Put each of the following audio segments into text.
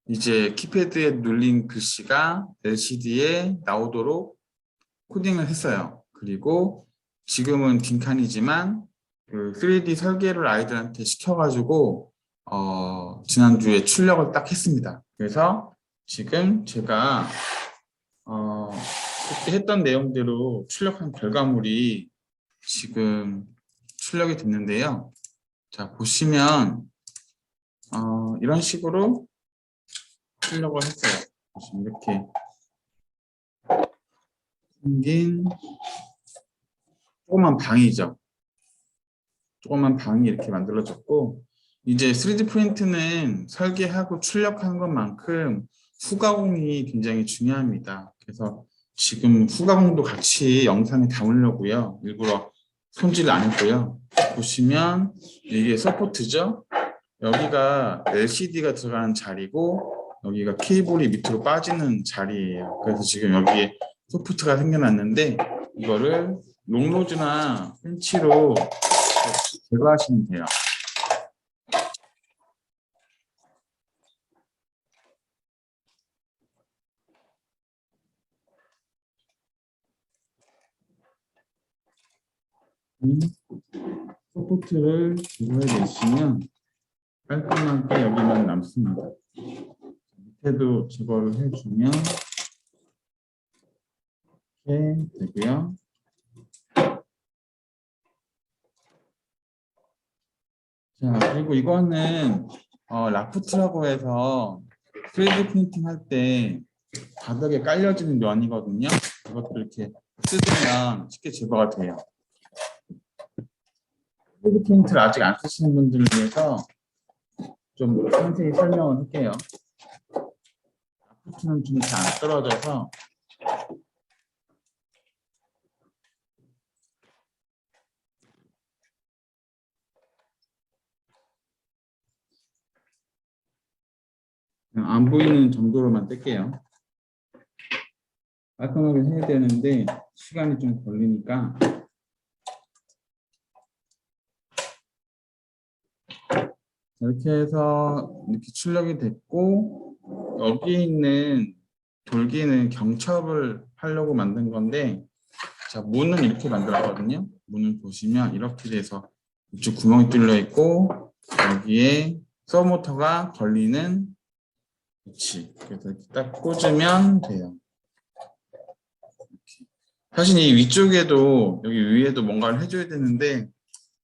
이제 키패드에 눌린 글씨가 LCD에 나오도록 코딩을 했어요. 그리고 지금은 빈칸이지만 그 3D 설계를 아이들한테 시켜가지고 지난주에 출력을 딱 했습니다. 그래서 지금 제가 그때 했던 내용대로 출력한 결과물이 지금 출력이 됐는데요. 자, 보시면 이런 식으로 출력을 했어요. 보시면 이렇게 생긴 조그만 방이죠. 조그만 방이 이렇게 만들어졌고, 이제 3D 프린트는 설계하고 출력하는 것만큼 후가공이 굉장히 중요합니다. 그래서 지금 후가공도 같이 영상에 담으려고요. 일부러 손질을 안 했고요. 보시면 이게 서포트죠. 여기가 LCD가 들어가는 자리고 여기가 케이블이 밑으로 빠지는 자리예요. 그래서 지금 여기에 소프트가 생겨났는데 이거를 롱로즈나 펜치로 제거하시면 돼요. 소프트를 제거해내시면 깔끔하게 여기만 남습니다. 밑에도 제거를 해주면 이렇게 되고요. 자, 그리고 이거는 라프트라고 해서 3D 프린팅 할 때 바닥에 깔려지는 면이거든요. 이것도 이렇게 뜯으면 쉽게 제거가 돼요. 3D 프린트를 아직 안 쓰시는 분들을 위해서 좀 상세히 설명을 할게요. 라프트는 좀 잘 안 떨어져서 그냥 안 보이는 정도로만 뗄게요. 깔끔하게 해야 되는데 시간이 좀 걸리니까 이렇게 해서 이렇게 출력이 됐고, 여기 있는 돌기는 경첩을 하려고 만든 건데, 자, 문은 이렇게 만들었거든요. 문을 보시면 이렇게 돼서 이쪽 구멍이 뚫려 있고 여기에 서브모터가 걸리는 위치. 그래서 이렇게 딱 꽂으면 돼요. 이렇게. 사실 이 위쪽에도 여기 위에도 뭔가를 해줘야 되는데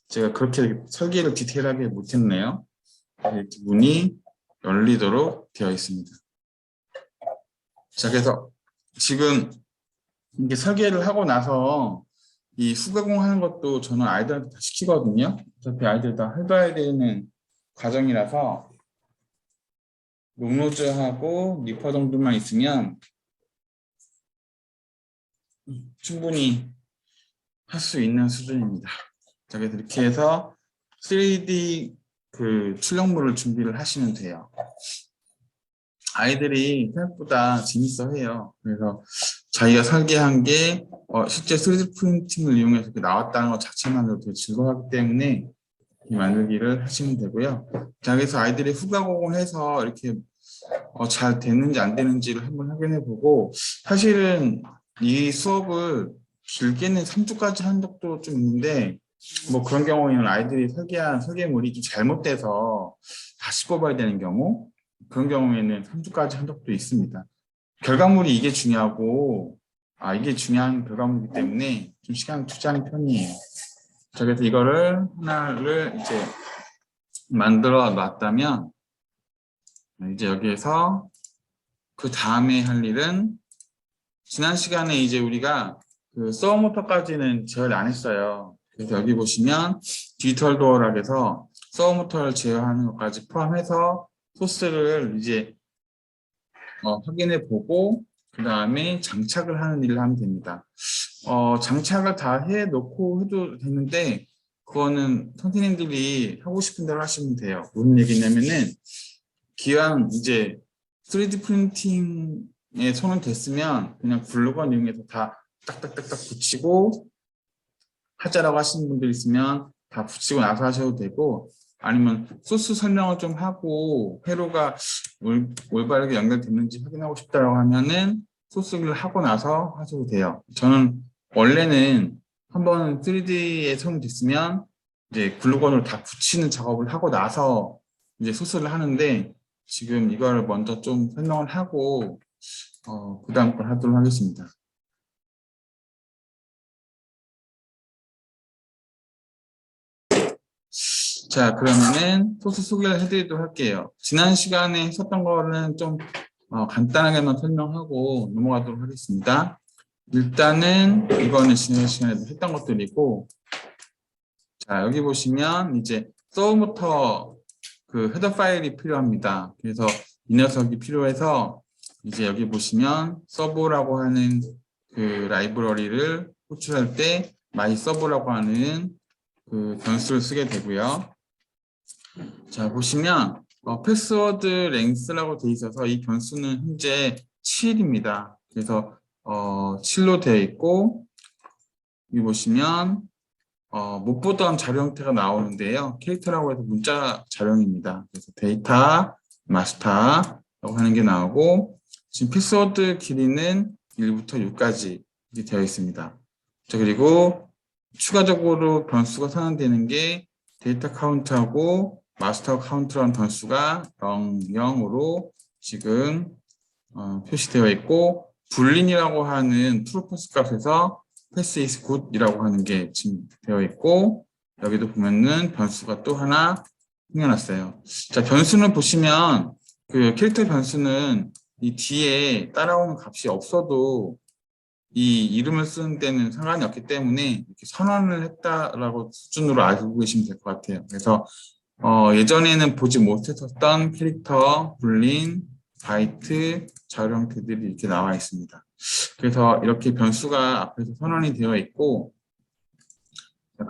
제가 그렇게 설계를 디테일하게 못했네요. 이렇게 문이 열리도록 되어 있습니다. 자, 그래서 지금 이게 설계를 하고 나서 이 후가공하는 것도 저는 아이들한테 다 시키거든요. 어차피 아이들 다 해봐야 되는 과정이라서 롱로즈하고 리퍼 정도만 있으면 충분히 할 수 있는 수준입니다. 자, 그래서 이렇게 해서 3D 그 출력물을 준비를 하시면 돼요. 아이들이 생각보다 재밌어 해요. 그래서 자기가 설계한 게 실제 3D 프린팅을 이용해서 이렇게 나왔다는 것 자체만으로도 되게 즐거워하기 때문에 이 만들기를 하시면 되고요. 자, 그래서 아이들이 후가공을 해서 이렇게 잘 되는지 안 되는지를 한번 확인해 보고, 사실은 이 수업을 길게는 3주까지 한 적도 좀 있는데 뭐 그런 경우에는 아이들이 설계한 설계물이 좀 잘못돼서 다시 뽑아야 되는 경우, 그런 경우에는 3주까지 한 적도 있습니다. 결과물이 이게 중요하고 이게 중요한 결과물이기 때문에 좀 시간을 투자하는 편이에요. 자, 그래서 이거를 하나를 이제 만들어 놨다면 이제 여기에서 그 다음에 할 일은, 지난 시간에 이제 우리가 그 서브모터까지는 제어를 안 했어요. 그래서 여기 보시면 디지털 도어락에서 서브모터를 제어하는 것까지 포함해서 소스를 이제 확인해 보고 그 다음에 장착을 하는 일을 하면 됩니다. 장착을 다 해 놓고 해도 되는데 그거는 선생님들이 하고 싶은 대로 하시면 돼요. 무슨 얘기냐면은 기왕 이제 3D 프린팅에 손을 댔으면 그냥 글루건 이용해서 다 딱딱딱딱 붙이고 하자라고 하시는 분들 있으면 다 붙이고 나서 하셔도 되고, 아니면 소스 설명을 좀 하고 회로가 올바르게 연결됐는지 확인하고 싶다라고 하면은 소스를 하고 나서 하셔도 돼요. 저는 원래는 한번 3D에 손댔으면 이제 글루건으로 다 붙이는 작업을 하고 나서 이제 소스를 하는데 지금 이걸 먼저 좀 설명을 하고 그 다음 걸 하도록 하겠습니다. 자, 그러면은 소스 소개를 해드리도록 할게요. 지난 시간에 했었던 거는 좀 간단하게만 설명하고 넘어가도록 하겠습니다. 일단은 이거는 지난 시간에도 했던 것들이고, 자, 여기 보시면 이제 서브모터 그 헤더 파일이 필요합니다. 그래서 이 녀석이 필요해서 이제 여기 보시면 서브라고 하는 그 라이브러리를 호출할 때 my 서브라고 하는 그 변수를 쓰게 되고요. 자, 보시면 패스워드 랭스라고 되어 있어서 이 변수는 현재 7입니다. 그래서 7로 되어 있고 여기 보시면 못 보던 자료 형태가 나오는데요. 캐릭터라고 해서 문자 자료입니다. 그래서 데이터 마스터라고 하는 게 나오고 지금 패스워드 길이는 1부터 6까지 이렇게 되어 있습니다. 자, 그리고 추가적으로 변수가 선언되는 게 데이터 카운트하고 마스터 카운트라는 변수가 0, 0으로 지금 표시되어 있고 불린이라고 하는 트루퍼스 값에서 패스 is good이라고 하는 게 지금 되어 있고 여기도 보면은 변수가 또 하나 생겨났어요. 자, 변수는 보시면 그 캐릭터 변수는 이 뒤에 따라오는 값이 없어도 이 이름을 쓰는 데는 상관이 없기 때문에 이렇게 선언을 했다라고 수준으로 알고 계시면 될 것 같아요. 그래서 예전에는 보지 못했었던 캐릭터, 불린, 바이트, 자료 형태들이 이렇게 나와 있습니다. 그래서 이렇게 변수가 앞에서 선언이 되어 있고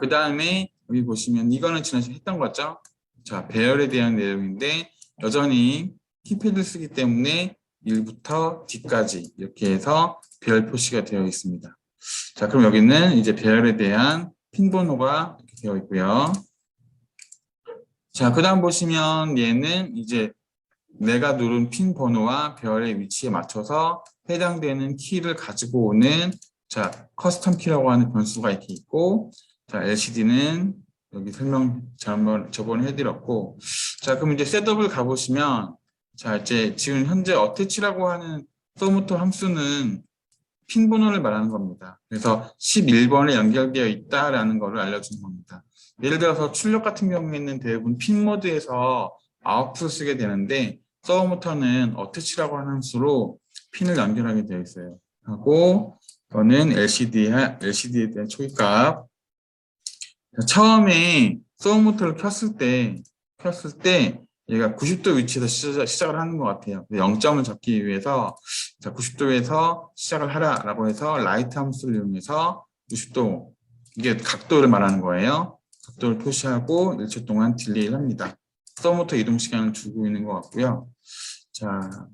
그 다음에 여기 보시면 이거는 지난 시간에 했던 거죠. 자, 배열에 대한 내용인데 여전히 키패드를 쓰기 때문에 1부터 D까지 이렇게 해서 배열 표시가 되어 있습니다. 자, 그럼 여기는 이제 배열에 대한 핀 번호가 이렇게 되어 있고요. 자, 그 다음 보시면 얘는 이제 내가 누른 핀 번호와 배열의 위치에 맞춰서 해당되는 키를 가지고 오는 자, 커스텀 키라고 하는 변수가 이렇게 있고 자, LCD는 여기 설명 저번에 해드렸고 자, 그럼 이제 셋업을 가보시면 자, 이제 지금 현재 어태치라고 하는 서브모터 함수는 핀 번호를 말하는 겁니다. 그래서 11번에 연결되어 있다라는 것을 알려주는 겁니다. 예를 들어서 출력 같은 경우에는 대부분 핀 모드에서 아웃풋을 쓰게 되는데 서브모터는 어태치라고 하는 함수로 핀을 연결하게 되어 있어요. 하고 이거는 LCD에 대한 초기값. 처음에 서브모터를 켰을 때 얘가 90도 위치에서 시작을 하는 것 같아요. 0점을 잡기 위해서 자, 90도에서 시작을 하라라고 해서 라이트 함수를 이용해서 90도 이게 각도를 말하는 거예요. 각도를 표시하고 1초 동안 딜레이를 합니다. 서브모터 이동 시간을 주고 있는 것 같고요. 자,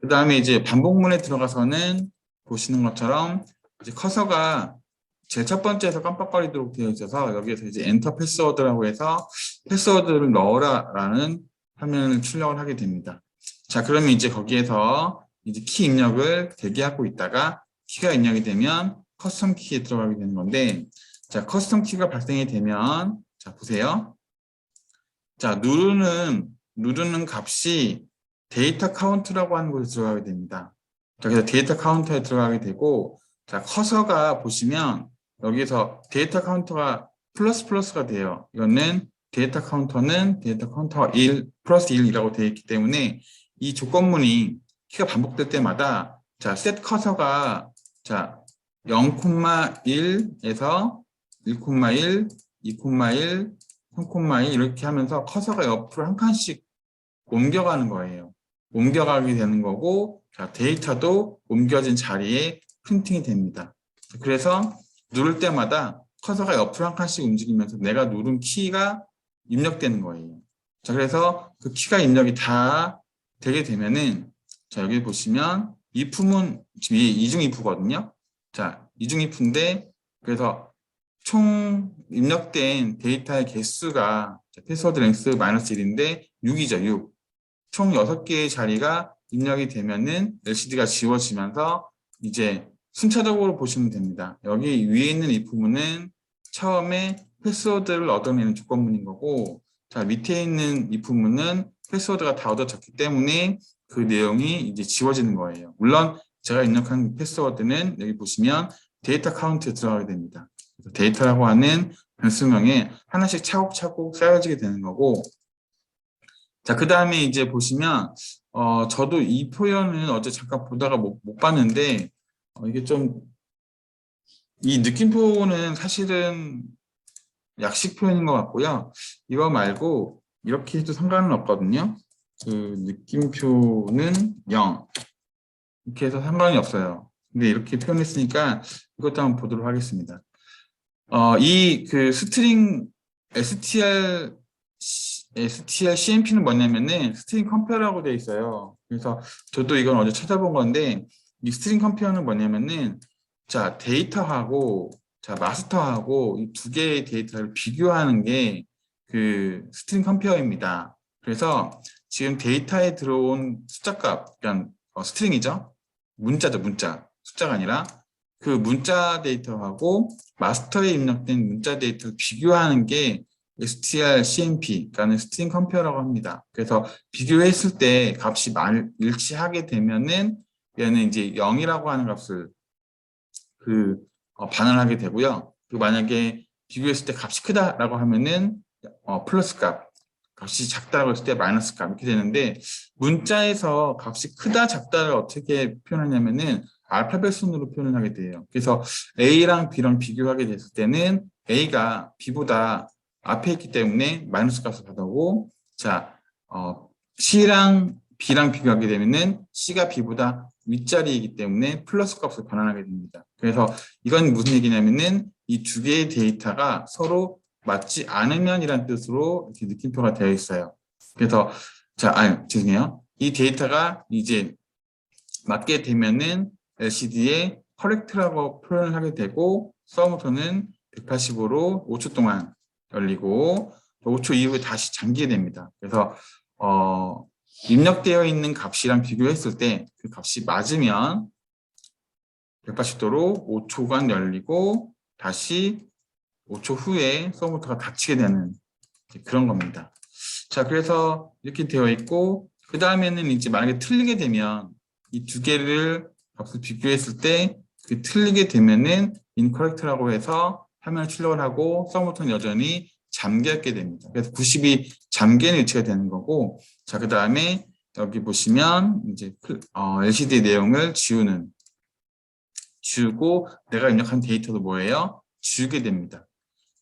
그 다음에 이제 반복문에 들어가서는 보시는 것처럼 이제 커서가 제일 첫 번째에서 깜빡거리도록 되어 있어서 여기에서 이제 엔터 패스워드라고 해서 패스워드를 넣어라라는 화면을 출력을 하게 됩니다. 자, 그러면 이제 거기에서 이제 키 입력을 대기하고 있다가 키가 입력이 되면 커스텀 키에 들어가게 되는 건데 자, 커스텀 키가 발생이 되면 자, 보세요. 자, 누르는 값이 데이터 카운트라고 하는 곳에 들어가게 됩니다. 자, 그래서 데이터 카운터에 들어가게 되고 자, 커서가 보시면 여기서 데이터 카운터가 플러스가 돼요. 이거는 데이터 카운터는 데이터 카운터가 1 플러스 1이라고 되어 있기 때문에 이 조건문이 키가 반복될 때마다 자, 셋 커서가 자, 0,1에서 1,1, 2,1, 3,2 이렇게 하면서 커서가 옆으로 한 칸씩 옮겨가는 거예요. 옮겨가게 되는 거고 자, 데이터도 옮겨진 자리에 프린팅이 됩니다. 그래서 누를 때마다 커서가 옆으로 한 칸씩 움직이면서 내가 누른 키가 입력되는 거예요. 자, 그래서 그 키가 입력이 다 되게 되면은 자, 여기 보시면 if는 지금 이중 if거든요. 자, 이중 if인데 그래서 총 입력된 데이터의 개수가 패스워드 랭스 -1인데 6이죠, 6. 총 6개의 자리가 입력이 되면은 LCD가 지워지면서 이제 순차적으로 보시면 됩니다. 여기 위에 있는 이 부분은 처음에 패스워드를 얻어내는 조건문인 거고, 자, 밑에 있는 이 부분은 패스워드가 다 얻어졌기 때문에 그 내용이 이제 지워지는 거예요. 물론 제가 입력한 패스워드는 여기 보시면 데이터 카운트에 들어가게 됩니다. 데이터라고 하는 변수명에 하나씩 차곡차곡 쌓여지게 되는 거고, 자, 그 다음에 이제 보시면, 저도 이 표현은 어제 잠깐 보다가 못 봤는데, 이게 좀, 이 느낌표는 사실은 약식 표현인 것 같고요. 이거 말고, 이렇게 해도 상관은 없거든요. 그 느낌표는 0. 이렇게 해서 상관이 없어요. 근데 이렇게 표현했으니까 이것도 한번 보도록 하겠습니다. 이 그 스트링 strcmp는 뭐냐면은 스트링 컴페어라고 되어 있어요. 그래서 저도 이건 어제 찾아본 건데 이 스트링 컴페어는 뭐냐면은 자 데이터하고 자 마스터하고 이 두 개의 데이터를 비교하는 게 그 스트링 컴페어입니다. 그래서 지금 데이터에 들어온 숫자값, 그러니까 스트링이죠. 문자죠, 문자. 숫자가 아니라 그 문자 데이터하고 마스터에 입력된 문자 데이터를 비교하는 게 strcmp라는 스트링 컴페어라고 합니다. 그래서 비교했을 때 값이 일치하게 되면은 얘는 이제 0이라고 하는 값을 반환하게 되고요. 그리고 만약에 비교했을 때 값이 크다라고 하면은 플러스 값이 작다라고 했을 때 마이너스 값 이렇게 되는데 문자에서 값이 크다 작다를 어떻게 표현하냐면은 알파벳 순으로 표현을 하게 돼요. 그래서 A랑 B랑 비교하게 됐을 때는 A가 B보다 앞에 있기 때문에 마이너스 값을 받아오고 자 C랑 B랑 비교하게 되면은 C가 B보다 윗자리이기 때문에 플러스 값을 반환하게 됩니다. 그래서 이건 무슨 얘기냐면은 이 두 개의 데이터가 서로 맞지 않으면이란 뜻으로 이렇게 느낌표가 되어 있어요. 그래서 죄송해요. 이 데이터가 이제 맞게 되면은 LCD에 correct라고 표현을 하게 되고 서부터는 185로 5초 동안 열리고 5초 이후에 다시 잠기게 됩니다. 그래서 입력되어 있는 값이랑 비교했을 때 그 값이 맞으면 180도로 5초간 열리고 다시 5초 후에 서브부터가 닫히게 되는 그런 겁니다. 자, 그래서 이렇게 되어 있고 그 다음에는 이제 만약에 틀리게 되면 이 두 개를 값을 비교했을 때 그 틀리게 되면은 incorrect라고 해서 화면을 출력을 하고 서브부터는 여전히 잠겨 있게 됩니다. 그래서 90이 잠겨 있는 위치가 되는 거고 자, 그 다음에 여기 보시면 이제 LCD 내용을 지우고 내가 입력한 데이터도 뭐예요? 지우게 됩니다.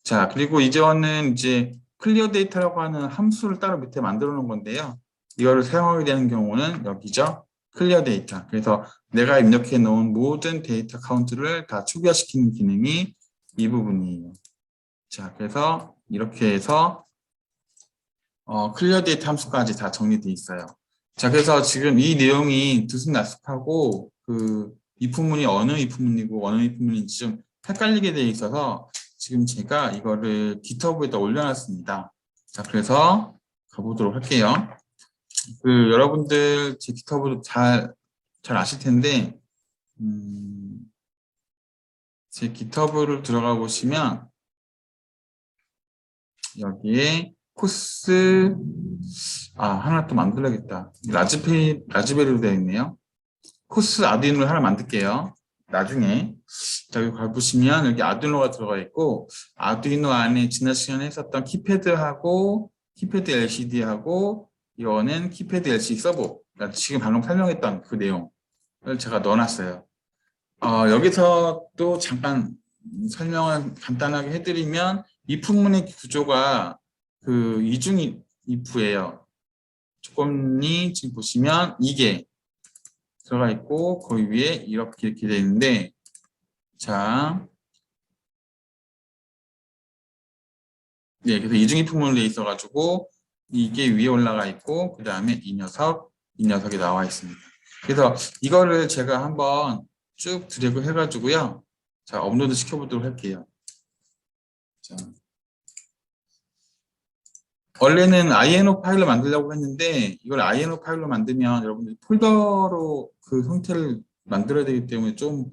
자, 그리고 이제는 이제 클리어 데이터라고 하는 함수를 따로 밑에 만들어 놓은 건데요. 이거를 사용하게 되는 경우는 여기죠. 클리어 데이터. 그래서 내가 입력해 놓은 모든 데이터 카운트를 다 초기화시키는 기능이 이 부분이에요. 자, 그래서 이렇게 해서 클리어 데이터 함수까지 다 정리되어 있어요. 자, 그래서 지금 이 내용이 들쑥날쑥하고 이 부분이 어느 이 부분이고 어느 이 부분인지 좀 헷갈리게 되어 있어서 지금 제가 이거를 GitHub에다 올려놨습니다. 자, 그래서 가보도록 할게요. 여러분들 제 GitHub도 잘 아실 텐데, 제 GitHub를 들어가 보시면 여기에 코스 하나 또 만들어야겠다. 라즈베리로 되어 있네요. 코스 아두이노를 하나 만들게요. 나중에. 자, 여기 가보시면 여기 아두이노가 들어가 있고 아두이노 안에 지난 시간에 했었던 키패드하고 키패드 LCD하고 이거는 키패드 LCD 서버. 그러니까 지금 방금 설명했던 그 내용을 제가 넣어놨어요. 여기서 또 잠깐 설명을 간단하게 해드리면 이 품문의 구조가 이중 if예요. 조건이 지금 보시면 이게 들어가 있고 거기 위에 이렇게 되어 있는데 자, 네, 그래서 이중 if문으로 되어 있어가지고 이게 위에 올라가 있고 그 다음에 이 녀석이 나와 있습니다. 그래서 이거를 제가 한번 쭉 드래그 해가지고요. 자, 업로드 시켜보도록 할게요. 자. 원래는 INO 파일로 만들려고 했는데 이걸 INO 파일로 만들면 여러분들이 폴더로 그 형태를 만들어야 되기 때문에 좀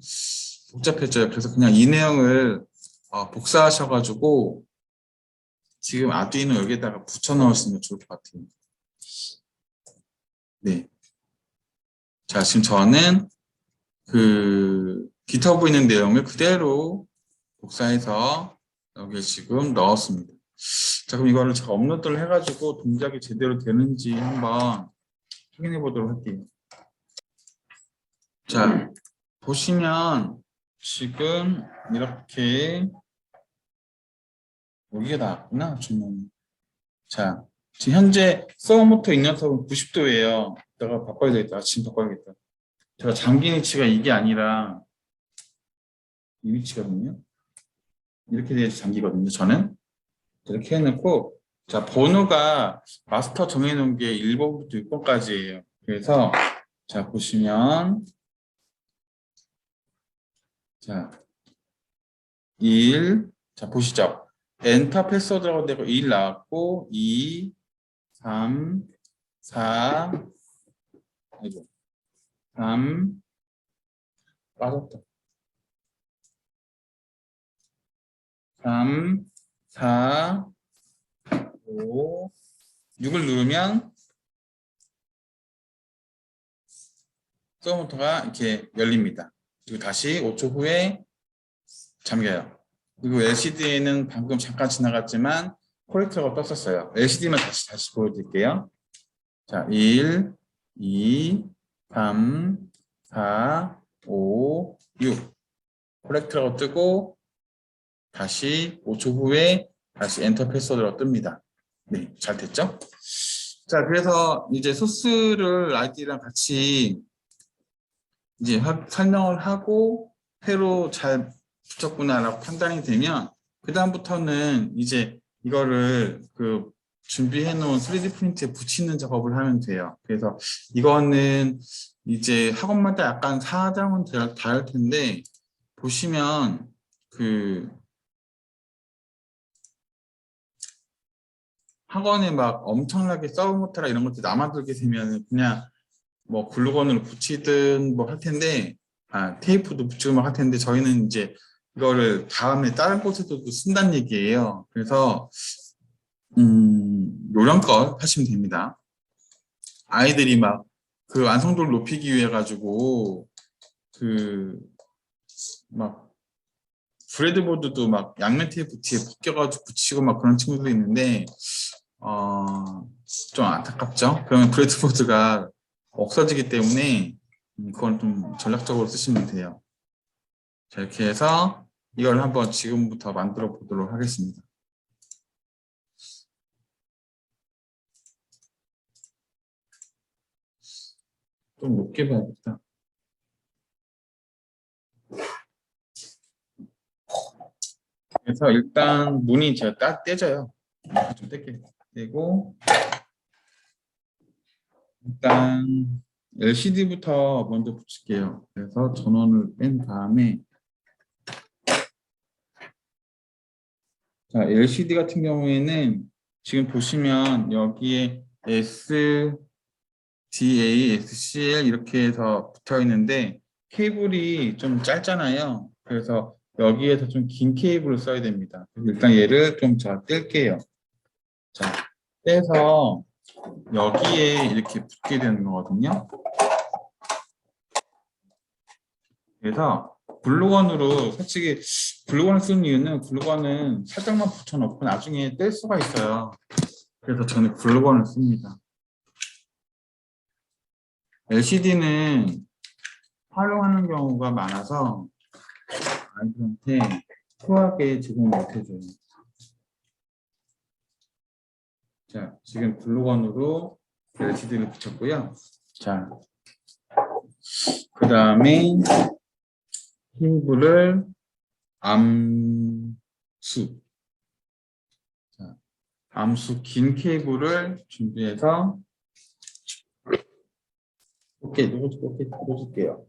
복잡해져요. 그래서 그냥 이 내용을 복사하셔가지고 지금 아두이노 여기에다가 붙여 넣으시면 좋을 것 같아요. 네. 자, 지금 저는 그 GitHub에 있는 내용을 그대로 복사해서 여기에 지금 넣었습니다. 자, 그럼 이거를 제가 업로드를 해가지고 동작이 제대로 되는지 한번 확인해 보도록 할게요. 자, 보시면 지금 이렇게 여기가 나왔구나, 주문. 자, 지금 현재 서버모터 입력탑은 90도예요. 내가 바꿔야 되겠다. 지금 바꿔야겠다. 제가 잠긴 위치가 이게 아니라 이 위치거든요. 이렇게 돼야지 잠기거든요. 저는 이렇게 해놓고, 자, 번호가 마스터 정해놓은 게 1번부터 6번까지예요. 그래서 자, 보시면 자, 1, 자, 보시죠. 엔터 패스워드라고 되고 1 나왔고 2, 3, 4, 아이고, 3, 빠졌다. 3, 4, 5, 6을 누르면 서버모터가 이렇게 열립니다. 그리고 다시 5초 후에 잠겨요. 그리고 LCD에는 방금 잠깐 지나갔지만 코렉터가 떴었어요. LCD만 다시 보여드릴게요. 자, 1, 2, 3, 4, 5, 6. 코렉터가 뜨고 다시 5초 후에 다시 엔터 패스워드가 뜹니다. 네, 잘 됐죠? 자, 그래서 이제 소스를 아이디랑 같이 이제 설명을 하고 회로 잘 붙였구나라고 판단이 되면 그 다음부터는 이제 이거를 그 준비해 놓은 3D 프린트에 붙이는 작업을 하면 돼요. 그래서 이거는 이제 학원마다 약간 사정은 다를 텐데 보시면 그 학원에 막 엄청나게 서브모터라 이런 것들 남아들게 되면 그냥 뭐 글루건으로 붙이든 뭐 할 텐데 테이프도 붙이고 막 할 텐데 저희는 이제 이거를 다음에 다른 곳에서도 쓴다는 얘기예요. 그래서 요령껏 하시면 됩니다. 아이들이 막 그 완성도를 높이기 위해 가지고 그 막 브레드보드도 막 양면 테이프 뒤에 벗겨가지고 붙이고 막 그런 친구들도 있는데 좀 안타깝죠. 그러면 브레드보드가 없어지기 때문에 그건 좀 전략적으로 쓰시면 돼요. 자, 이렇게 해서 이걸 한번 지금부터 만들어 보도록 하겠습니다. 좀 높게 봐야겠다. 그래서 일단 문이 제가 딱 떼져요. 좀 떼고 일단 LCD부터 먼저 붙일게요. 그래서 전원을 뺀 다음에 자, LCD 같은 경우에는 지금 보시면 여기에 SDA, SCL 이렇게 해서 붙어 있는데 케이블이 좀 짧잖아요. 그래서 여기에서 좀 긴 케이블을 써야 됩니다. 일단 얘를 좀 자 뗄게요. 자, 떼서 여기에 이렇게 붙게 되는 거거든요. 그래서 글루건으로 솔직히 글루건을 쓰는 이유는 글루건은 살짝만 붙여놓고 나중에 뗄 수가 있어요. 그래서 저는 글루건을 씁니다. LCD는 활용하는 경우가 많아서 아이들한테 후하게 제공 못해줘요. 자, 지금 글루건으로 LCD를 붙였고요. 자, 그 다음에 케이블을 암수. 자, 암수 긴 케이블을 준비해서 오케이, 누구줄게요.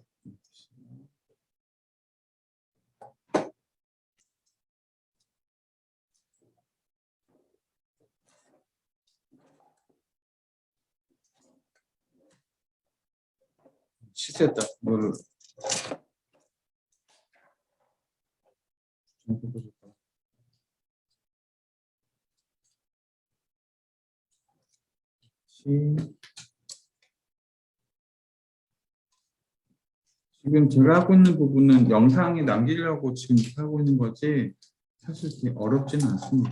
실수했다. 이거를 좀 해보실까요? 지금 제가 하고 있는 부분은 영상에 남기려고 지금 이렇게 하고 있는 거지 사실 그렇게 어렵지는 않습니다.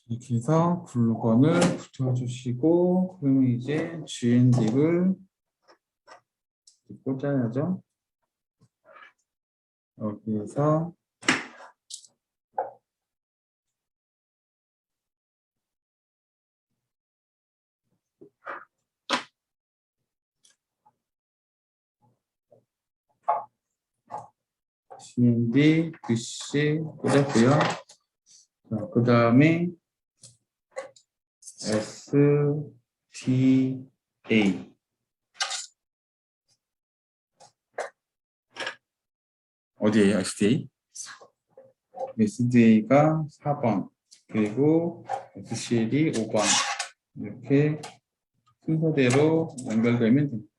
이렇게 해서 글루건을 붙여주시고 그러면 이제 GND를 꽂아야죠. 여기에서 GND, BC 꽂았고요. 그 다음에 SDA 어디에요? SDA? SDA가 4번 그리고 SCL이 5번 이렇게 순서대로 연결되면 됩니다.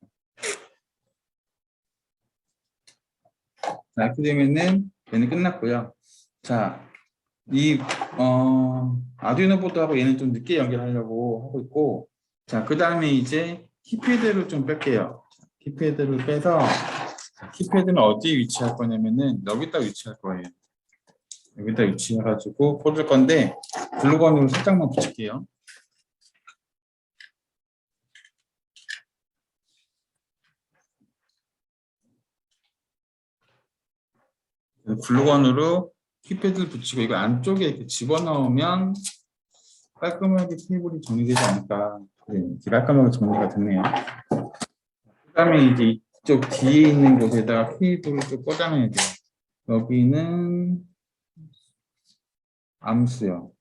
자, 이렇게 되면은 얘는 끝났고요. 자, 이 아두이노 보드하고 얘는 좀 늦게 연결하려고 하고 있고, 자, 그 다음에 이제 키패드를 좀 뺄게요. 키패드를 빼서 키패드는 어디에 위치할 거냐면은 여기다 위치할 거예요. 여기다 위치해가지고 꽂을 건데 글루건으로 살짝만 붙일게요. 글루건으로 키패드를 붙이고 이거 안쪽에 이렇게 집어넣으면 깔끔하게 케이블이 정리되지 않을까. 네, 이렇게 깔끔하게 정리가 됐네요. 그 다음에 이제 이쪽 뒤에 있는 곳에다가 케이블을 또 꽂아놔야 돼요. 여기는 암수요.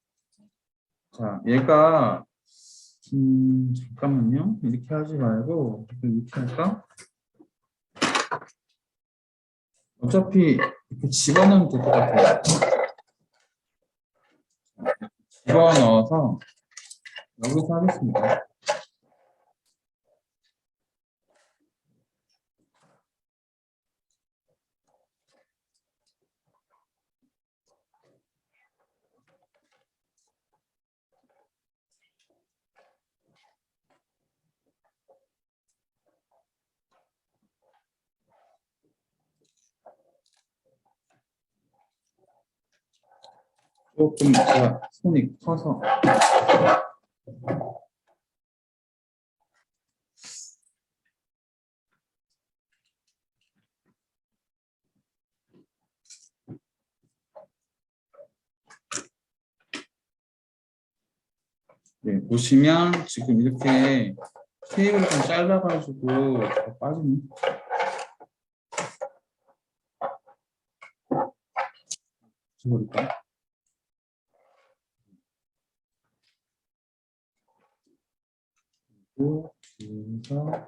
자, 얘가 잠깐만요. 이렇게 하지 말고 이렇게 할까? 어차피 이렇게 집어넣으면 될 것 같아요. 집어넣어서 여기서 하겠습니다. 조금 제가 손이 커서 네, 보시면 지금 이렇게 케이블이 좀 짧아가지고 더 빠지네. 붙여버릴까? 그리고 여기서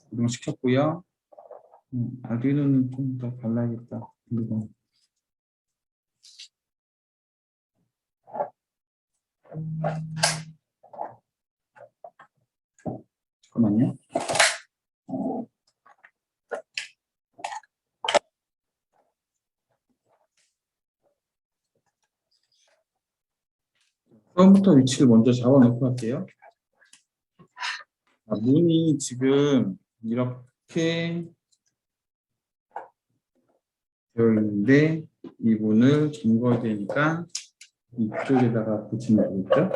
고정시켰고요. 아두이노는 좀 더 발라야겠다. 그리고 잠깐만요. 처음부터 위치를 먼저 잡아놓고 할게요. 문이 지금 이렇게 되어 있는데 이 문을 잠궈야 되니까 이쪽에다가 붙이면 되겠죠?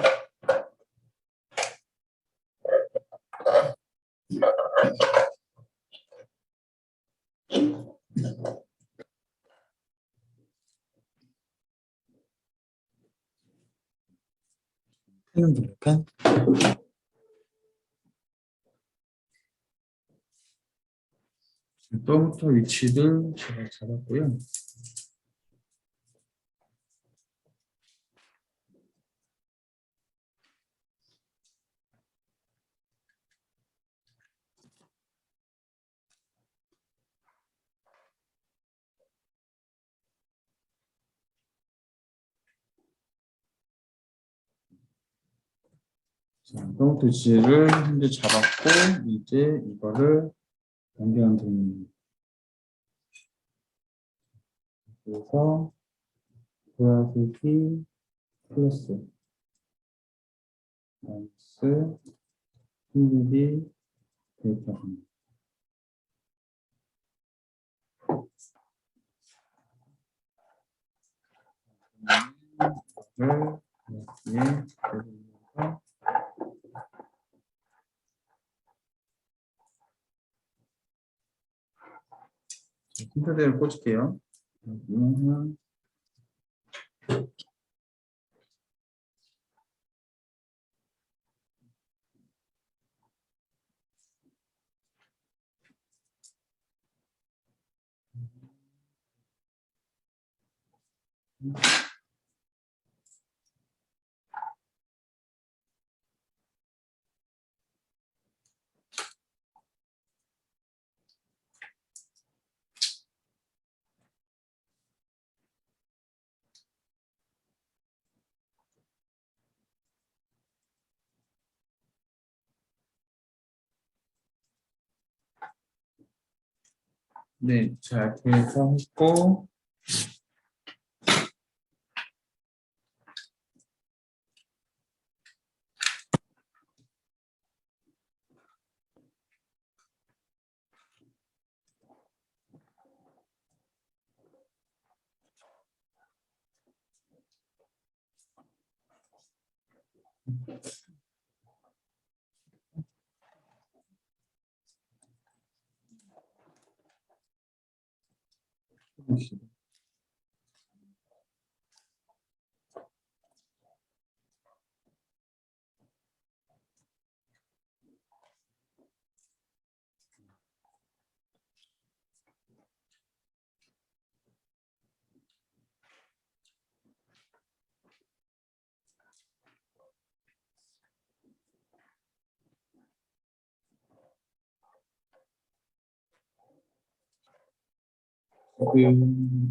펜은 펜? 또부터 위치를 제가 잡았고요. 자, 또부터 위치를 현재 잡았고, 이제 이거를 연결하면 됩니다. 그래서 보라색이 플러스, 마이너스, 흰색이 데이터입니다. 이거를 여기에 대입해서 핀트대를 꽂을게요. 여기는 네, 자, 이렇게 해서 했고,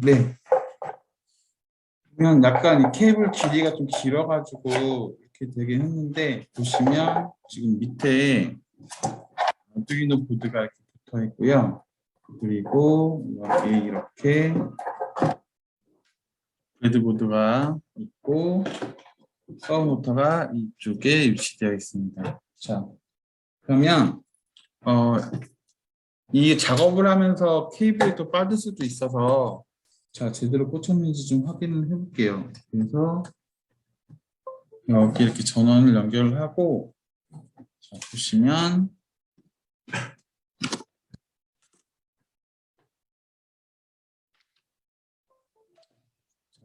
네. 그러면 약간 이 케이블 길이가 좀 길어가지고 이렇게 되긴 했는데, 보시면 지금 밑에 아두이노 보드가 이렇게 붙어 있고요. 그리고 여기 이렇게 브레드보드가 있고, 서브 모터가 이쪽에 위치되어 있습니다. 자, 그러면 이 작업을 하면서 케이블이 또 빠질 수도 있어서, 자, 제대로 꽂혔는지 좀 확인을 해볼게요. 그래서 여기 이렇게 전원을 연결을 하고, 자, 보시면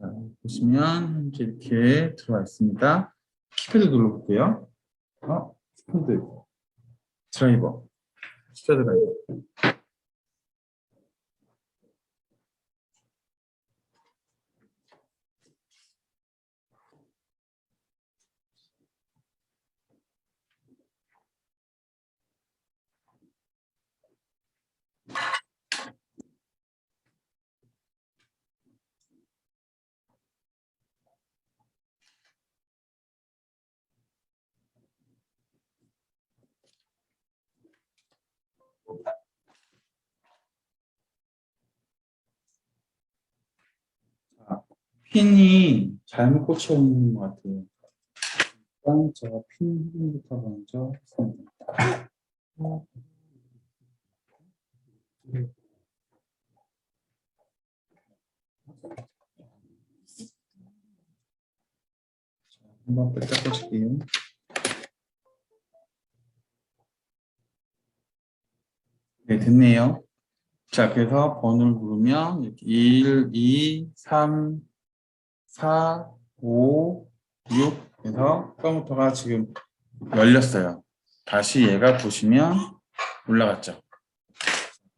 자, 보시면 현재 이렇게 들어와 있습니다. 키패드 눌러볼게요. 키패드 드라이버, 키패드 드라이버. 자, 핀이 잘못 꽂혀 있는 것 같아요. 일단 제가 핀 확인부터 먼저 했습니다. 한번 뺐다 꽂을게요. 네, 됐네요. 자, 그래서 번호를 누르면 이렇게 1, 2, 3, 4, 5, 6 해서 컴퓨터가 지금 열렸어요. 다시 얘가 보시면 올라갔죠.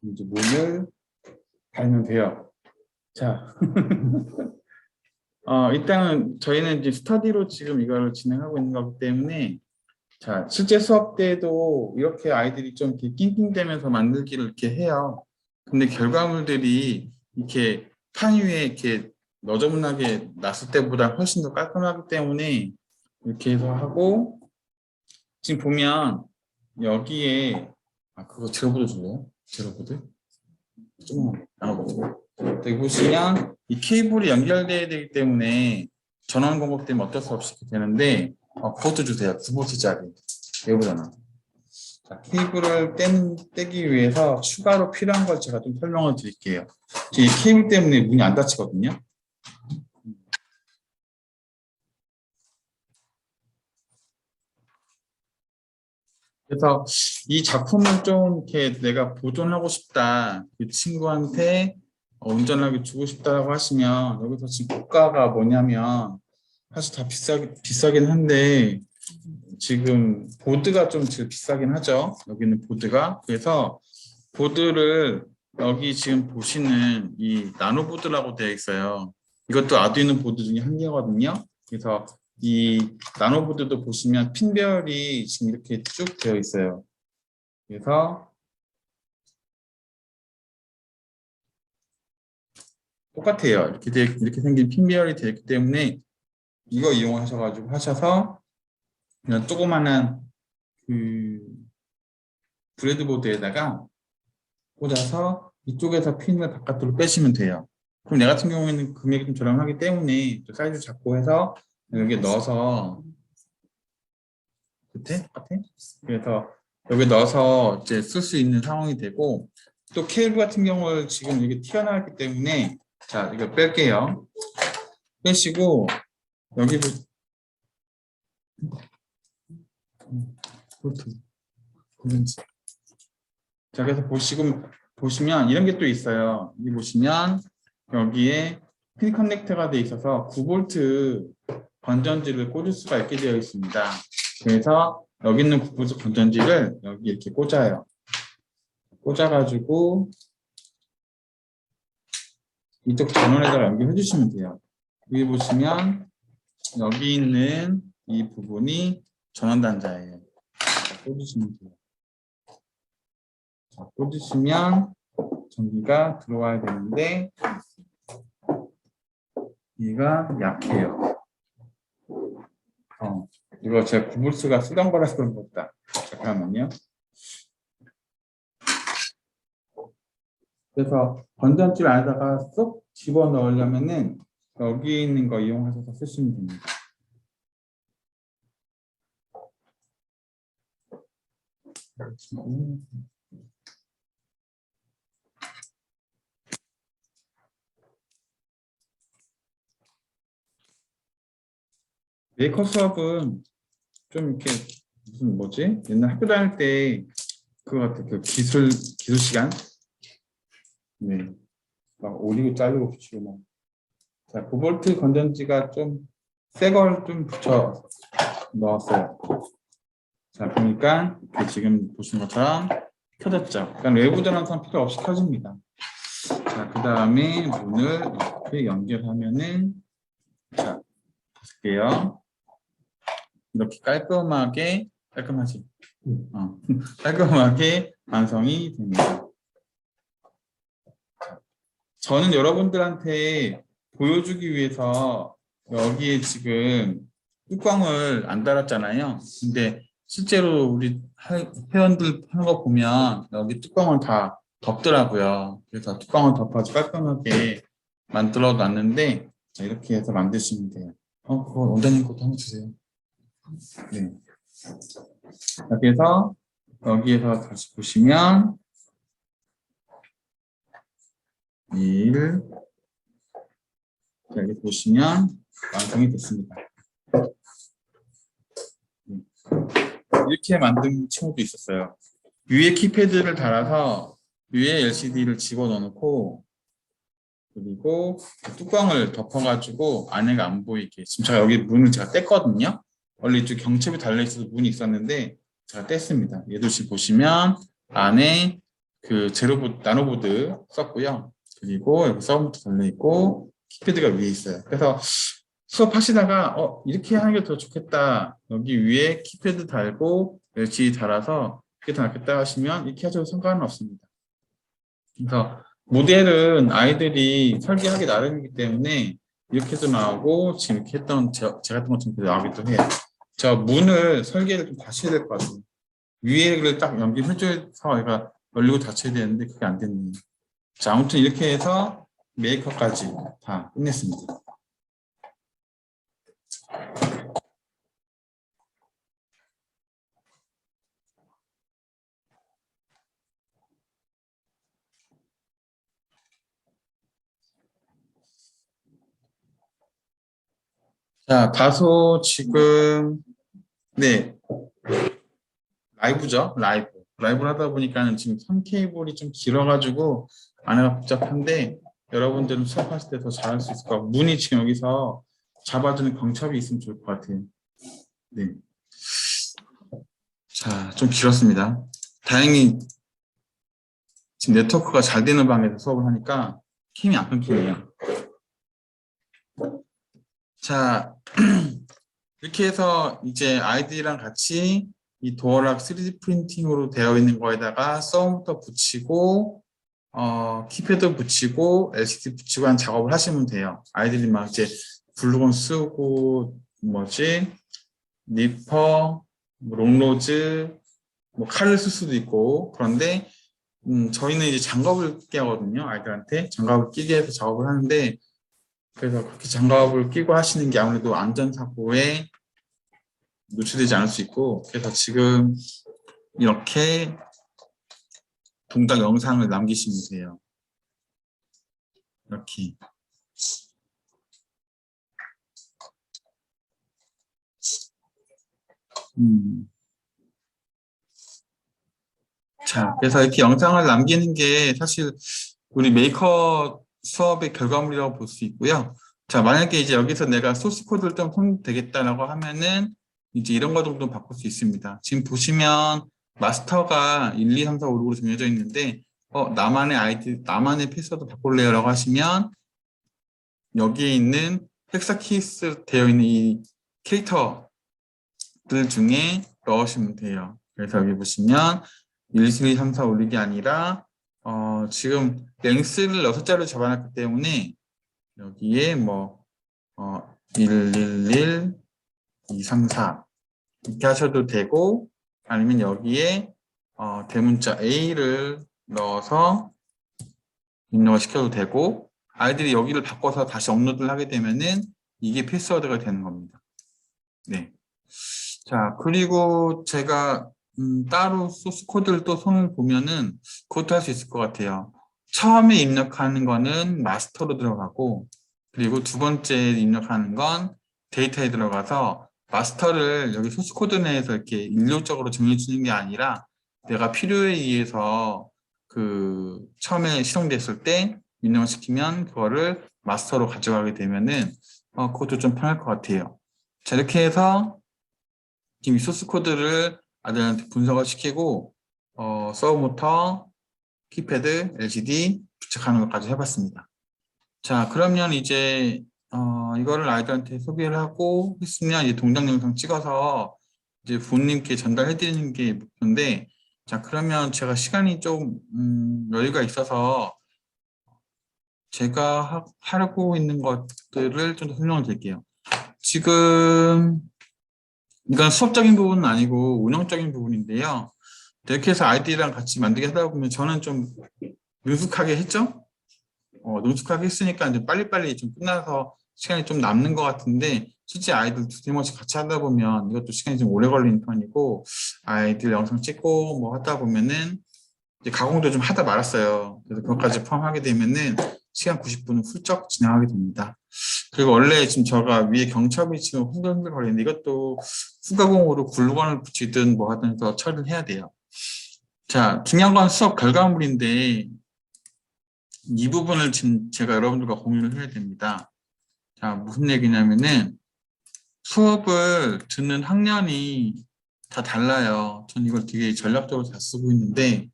이제 문을 달면 돼요. 자, 일단은 저희는 이제 스터디로 지금 이걸 진행하고 있는 거기 때문에 자, 실제 수업 때도 이렇게 아이들이 좀 이렇게 낑낑대면서 만들기를 이렇게 해요. 근데 결과물들이 이렇게 판 위에 이렇게 너저분하게 놨을 때보다 훨씬 더 깔끔하기 때문에 이렇게 해서 하고 지금 보면 여기에 그거 제로보드 줄래요? 제로보드? 조금만 나눠보세요. 여기 보시면 이 케이블이 연결되어야 되기 때문에 전원 공급 때문에 어쩔 수 없이 이렇게 되는데 그것도 주세요. 9V짜리 외부전원. 자, 케이블을 떼기 위해서 추가로 필요한 걸 제가 좀 설명을 드릴게요. 이 케이블 때문에 문이 안 닫히거든요. 그래서 이 작품을 좀 이렇게 내가 보존하고 싶다, 그 친구한테 운전하게 주고 싶다고 하시면 여기서 지금 고가가 뭐냐면 사실 다 비싸긴 한데 지금 보드가 좀 제일 비싸긴 하죠. 여기는 보드가. 그래서 보드를 여기 지금 보시는 이 나노보드라고 되어 있어요. 이것도 아두이노 보드 중에 한 개거든요. 그래서 이 나노보드도 보시면 핀별이 지금 이렇게 쭉 되어 있어요. 그래서 똑같아요. 이렇게 생긴 핀별이 되어 있기 때문에 이거 이용하셔가지고 하셔서 그냥 조그마한 그 브레드보드에다가 꽂아서 이쪽에서 핀을 바깥으로 빼시면 돼요. 그럼 내 같은 경우에는 금액이 좀 저렴하기 때문에 사이즈 작고 해서 여기 넣어서 끝에 똑같아? 그래서 여기 넣어서 이제 쓸 수 있는 상황이 되고 또 케이블 같은 경우는 지금 이게 튀어나왔기 때문에 자 이거 뺄게요. 빼시고 여기 자 그래서 보시면 이런 게 또 있어요. 여기 보시면 여기에 핀 커넥터가 되어 있어서 9V 건전지를 꽂을 수가 있게 되어 있습니다. 그래서 여기 있는 9V 건전지를 여기 이렇게 꽂아요. 꽂아가지고 이쪽 전원에다가 연결해 주시면 돼요. 여기 보시면 여기 있는 이 부분이 전원 단자예요. 꽂으시면 돼요. 자, 꽂으시면 전기가 들어와야 되는데 얘가 약해요. 이거 제가 9V가 쓰던 거라서 그런 것 같다. 잠깐만요. 그래서 건전지를 안에다가 쏙 집어넣으려면은 여기 있는 거 이용하셔서 쓰시면 됩니다. 메이커 수업은 좀 이렇게 무슨 뭐지? 옛날 학교 다닐 때 그거 같아. 그 기술 시간? 네. 막 오리고 자르고 붙이고 막. 자, 9V 건전지가 좀 새 걸 좀 붙여 넣었어요. 자, 보니까 지금 보시는 것처럼 켜졌죠. 그러니까 외부 전원선 필요 없이 켜집니다. 자, 그 다음에 문을 이렇게 연결하면은 자, 볼게요. 이렇게 깔끔하지? 깔끔하게 완성이 됩니다. 저는 여러분들한테 보여주기 위해서 여기에 지금 뚜껑을 안 달았잖아요. 근데 실제로 우리 회원들 하는 거 보면 여기 뚜껑을 다 덮더라고요. 그래서 뚜껑을 덮어서 깔끔하게 만들어 놨는데 이렇게 해서 만드시면 돼요. 그거 원장님 것도 한번 주세요. 네. 그래서 여기에서 다시 보시면 1 여기 보시면 완성이 됐습니다. 이렇게 만든 친구도 있었어요. 위에 키패드를 달아서 위에 LCD를 집어넣고 그리고 뚜껑을 덮어가지고 안에가 안 보이게 지금 제가 여기 문을 제가 뗐거든요. 원래 이쪽 경첩이 달려있어서 문이 있었는데 제가 뗐습니다. 얘도 지금 보시면 안에 그 제로보드, 나노보드 썼고요. 그리고 여기 서브부터 달려있고 키패드가 위에 있어요. 그래서 수업하시다가 이렇게 하는 게 더 좋겠다. 여기 위에 키패드 달고 LCD 달아서 이렇게 더 낫겠다 하시면 이렇게 하셔도 상관은 없습니다. 그래서 모델은 아이들이 설계하기 나름이기 때문에 이렇게도 나오고 지금 이렇게 했던 제가 했던 것처럼 나오기도 해요. 저 문을 설계를 좀 다시 해야 될 것 같아요. 위에를 딱 연결해줘서 얘가 열리고 닫혀야 되는데 그게 안 됐네요. 자, 아무튼 이렇게 해서 메이커까지 다 끝냈습니다. 자, 다소 지금 네 라이브죠. 라이브를 하다 보니까는 지금 3케이블이 좀 길어가지고 안에가 복잡한데 여러분들은 수업하실 때 더 잘할 수 있을 것 같고 문이 지금 여기서 잡아주는 경첩이 있으면 좋을 것 같아요. 네. 자, 좀 길었습니다. 다행히 지금 네트워크가 잘 되는 방에서 수업을 하니까 캠이 안 끊기네요. 자, 이렇게 해서 이제 아이들이랑 같이 이 도어락 3D 프린팅으로 되어 있는 거에다가 썸부터 붙이고 키패드 붙이고 LCD 붙이고 한 작업을 하시면 돼요. 아이들이 막 이제 글루건 쓰고 뭐지 니퍼, 롱로즈, 뭐 칼을 쓸 수도 있고 그런데 저희는 이제 장갑을 끼게 하거든요. 아이들한테 장갑을 끼게 해서 작업을 하는데 그래서 그렇게 장갑을 끼고 하시는 게 아무래도 안전사고에 노출되지 않을 수 있고 그래서 지금 이렇게 동작 영상을 남기시면 돼요. 이렇게. 자, 그래서 이렇게 영상을 남기는 게 사실 우리 메이커 수업의 결과물이라고 볼 수 있고요. 자, 만약에 이제 여기서 내가 소스 코드를 좀 손 되겠다라고 하면은 이제 이런 거 정도 바꿀 수 있습니다. 지금 보시면 마스터가 1, 2, 3, 4, 5, 6으로 정해져 있는데 나만의 아이디, 나만의 패스워드 바꿀래요 라고 하시면 여기에 있는 헥사키스 되어 있는 이 캐릭터들 중에 넣으시면 돼요. 그래서 여기 보시면 1, 2, 3, 4 올리기 아니라 지금 랭스를 6자로 잡아놨기 때문에 여기에 뭐 111, 234 이렇게 하셔도 되고 아니면 여기에 대문자 A를 넣어서 입력을 시켜도 되고 아이들이 여기를 바꿔서 다시 업로드를 하게 되면은 이게 패스워드가 되는 겁니다. 네. 자, 그리고 제가 따로 소스 코드를 또 손을 보면은 그것도 할 수 있을 것 같아요. 처음에 입력하는 거는 마스터로 들어가고 그리고 두 번째 입력하는 건 데이터에 들어가서 마스터를 여기 소스 코드 내에서 이렇게 일률적으로 정해 주는 게 아니라 내가 필요에 의해서 그 처음에 시동됐을 때 입력을 시키면 그거를 마스터로 가져가게 되면은 그것도 좀 편할 것 같아요. 자, 이렇게 해서 지금 이 소스 코드를 아들한테 분석을 시키고 서브모터, 키패드, LCD 부착하는 것까지 해봤습니다. 자, 그러면 이제 이거를 아이들한테 소개를 하고 했으면 이제 동작 영상 찍어서 이제 부모님께 전달해 드리는 게 목표인데 자, 그러면 제가 시간이 좀 여유가 있어서 제가 하고 있는 것들을 좀 더 설명을 드릴게요. 지금 이건 수업적인 부분은 아니고 운영적인 부분인데요. 이렇게 해서 아이들이랑 같이 만들게 하다 보면 저는 좀 능숙하게 했죠? 능숙하게 했으니까 이제 빨리빨리 좀 끝나서 시간이 좀 남는 것 같은데 실제 아이들 두세 번씩 같이 하다 보면 이것도 시간이 좀 오래 걸리는 편이고 아이들 영상 찍고 뭐 하다 보면은 이제 가공도 좀 하다 말았어요. 그래서 그것까지 포함하게 되면은 시간 90분은 훌쩍 지나가게 됩니다. 그리고 원래 지금 제가 위에 경첩이 지금 흔들흔들 거리는데 이것도 후가공으로 글루건을 붙이든 뭐 하든 해서 처리를 해야 돼요. 자, 중요한 건 수업 결과물인데 이 부분을 지금 제가 여러분들과 공유를 해야 됩니다. 자, 무슨 얘기냐면은 수업을 듣는 학년이 다 달라요. 전 이걸 되게 전략적으로 잘 쓰고 있는데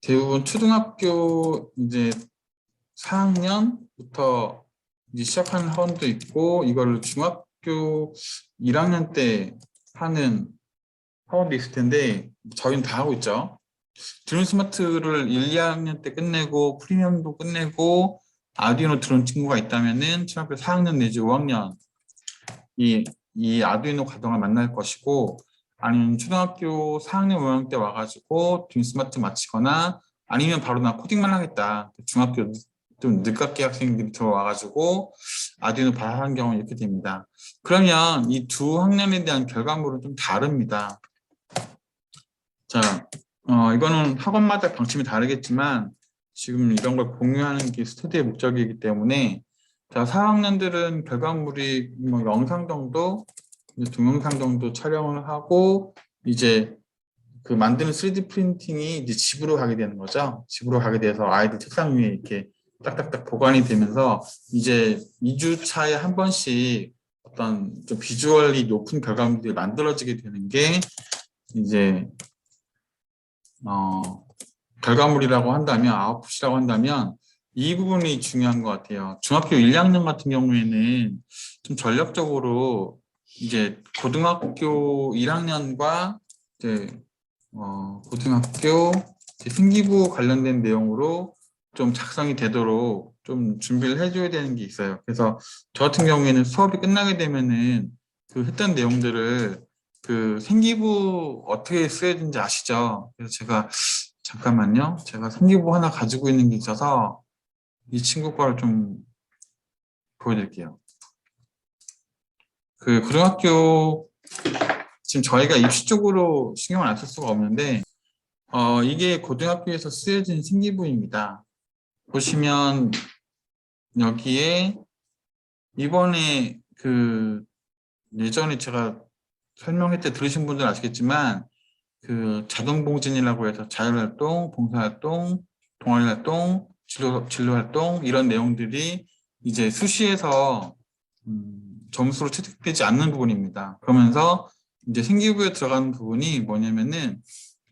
대부분 초등학교 이제 4학년부터 이제 시작하는 학원도 있고, 이거를 중학교 1학년 때 하는 학원도 있을 텐데, 저희는 다 하고 있죠. 드론 스마트를 1, 2학년 때 끝내고 프리미엄도 끝내고 아두이노 드론 친구가 있다면은 초등학교 4학년 내지 5학년 이 아두이노 가정을 만날 것이고, 아니면 초등학교 4학년 5학년 때 와가지고 드론 스마트 마치거나, 아니면 바로 나 코딩만 하겠다, 중학교 좀 늦깎이 학생들이 들어와가지고 아두이노 발화하는 경우는 이렇게 됩니다. 그러면 이 두 학년에 대한 결과물은 좀 다릅니다. 자, 이거는 학원마다 방침이 다르겠지만 지금 이런 걸 공유하는 게 스터디의 목적이기 때문에, 자, 4학년들은 결과물이 뭐 영상 정도, 동영상 정도 촬영을 하고 이제 그 만드는 3D 프린팅이 이제 집으로 가게 되는 거죠. 집으로 가게 돼서 아이들 책상 위에 이렇게 딱딱딱 보관이 되면서 이제 2주 차에 한 번씩 어떤 좀 비주얼이 높은 결과물들이 만들어지게 되는 게 이제 결과물이라고 한다면, 아웃풋이라고 한다면 이 부분이 중요한 것 같아요. 중학교 1, 2학년 같은 경우에는 좀 전략적으로 이제 고등학교 1학년과 이제 고등학교 이제 생기부 관련된 내용으로 좀 작성이 되도록 좀 준비를 해줘야 되는 게 있어요. 그래서 저 같은 경우에는 수업이 끝나게 되면은 그 했던 내용들을 그 생기부 어떻게 써야 되는지 아시죠? 그래서 제가 잠깐만요. 제가 생기부 하나 가지고 있는 게 있어서 이 친구 거를 좀 보여드릴게요. 그 고등학교 지금 저희가 입시 쪽으로 신경을 안 쓸 수가 없는데 이게 고등학교에서 쓰여진 생기부입니다. 보시면 여기에 이번에 그 예전에 제가 설명회 때 들으신 분들 아시겠지만 그 자동봉진이라고 해서 자율활동, 봉사활동, 동아리활동, 진로활동 이런 내용들이 이제 수시에서 점수로 채택되지 않는 부분입니다. 그러면서 이제 생기부에 들어가는 부분이 뭐냐면은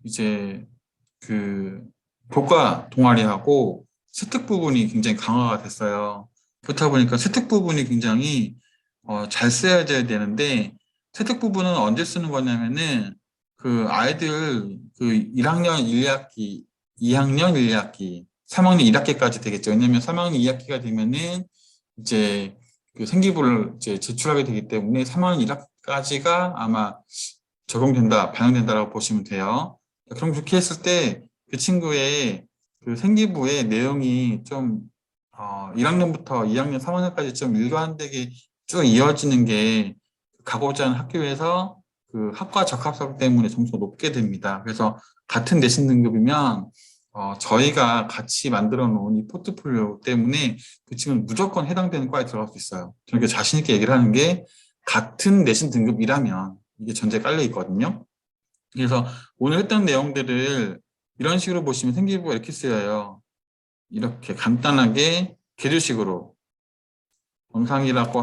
이제 그 교과 동아리하고 세특 부분이 굉장히 강화가 됐어요. 그렇다 보니까 세특 부분이 굉장히 잘 쓰여져야 되는데, 세특 부분은 언제 쓰는 거냐면은 그 아이들 그 1학년 1학기, 2학년 1학기, 3학년 1학기까지 되겠죠. 왜냐면 3학년 2학기가 되면은 이제 그 생기부를 이제 제출하게 되기 때문에 3학년 1학기까지가 아마 적용된다, 반영된다라고 보시면 돼요. 그럼 그렇게 했을 때 그 친구의 그 생기부의 내용이 좀 1학년부터 2학년, 3학년까지 좀 일관되게 쭉 이어지는 게 가고자 하는 학교에서 그 학과 적합성 때문에 점수가 높게 됩니다. 그래서 같은 내신 등급이면 저희가 같이 만들어 놓은 이 포트폴리오 때문에 그 친구는 무조건 해당되는 과에 들어갈 수 있어요. 저렇게 자신 있게 얘기를 하는 게, 같은 내신 등급이라면 이게 전제에 깔려 있거든요. 그래서 오늘 했던 내용들을 이런 식으로 보시면 생기부가 이렇게 쓰여요. 이렇게 간단하게 계주식으로 영상이라고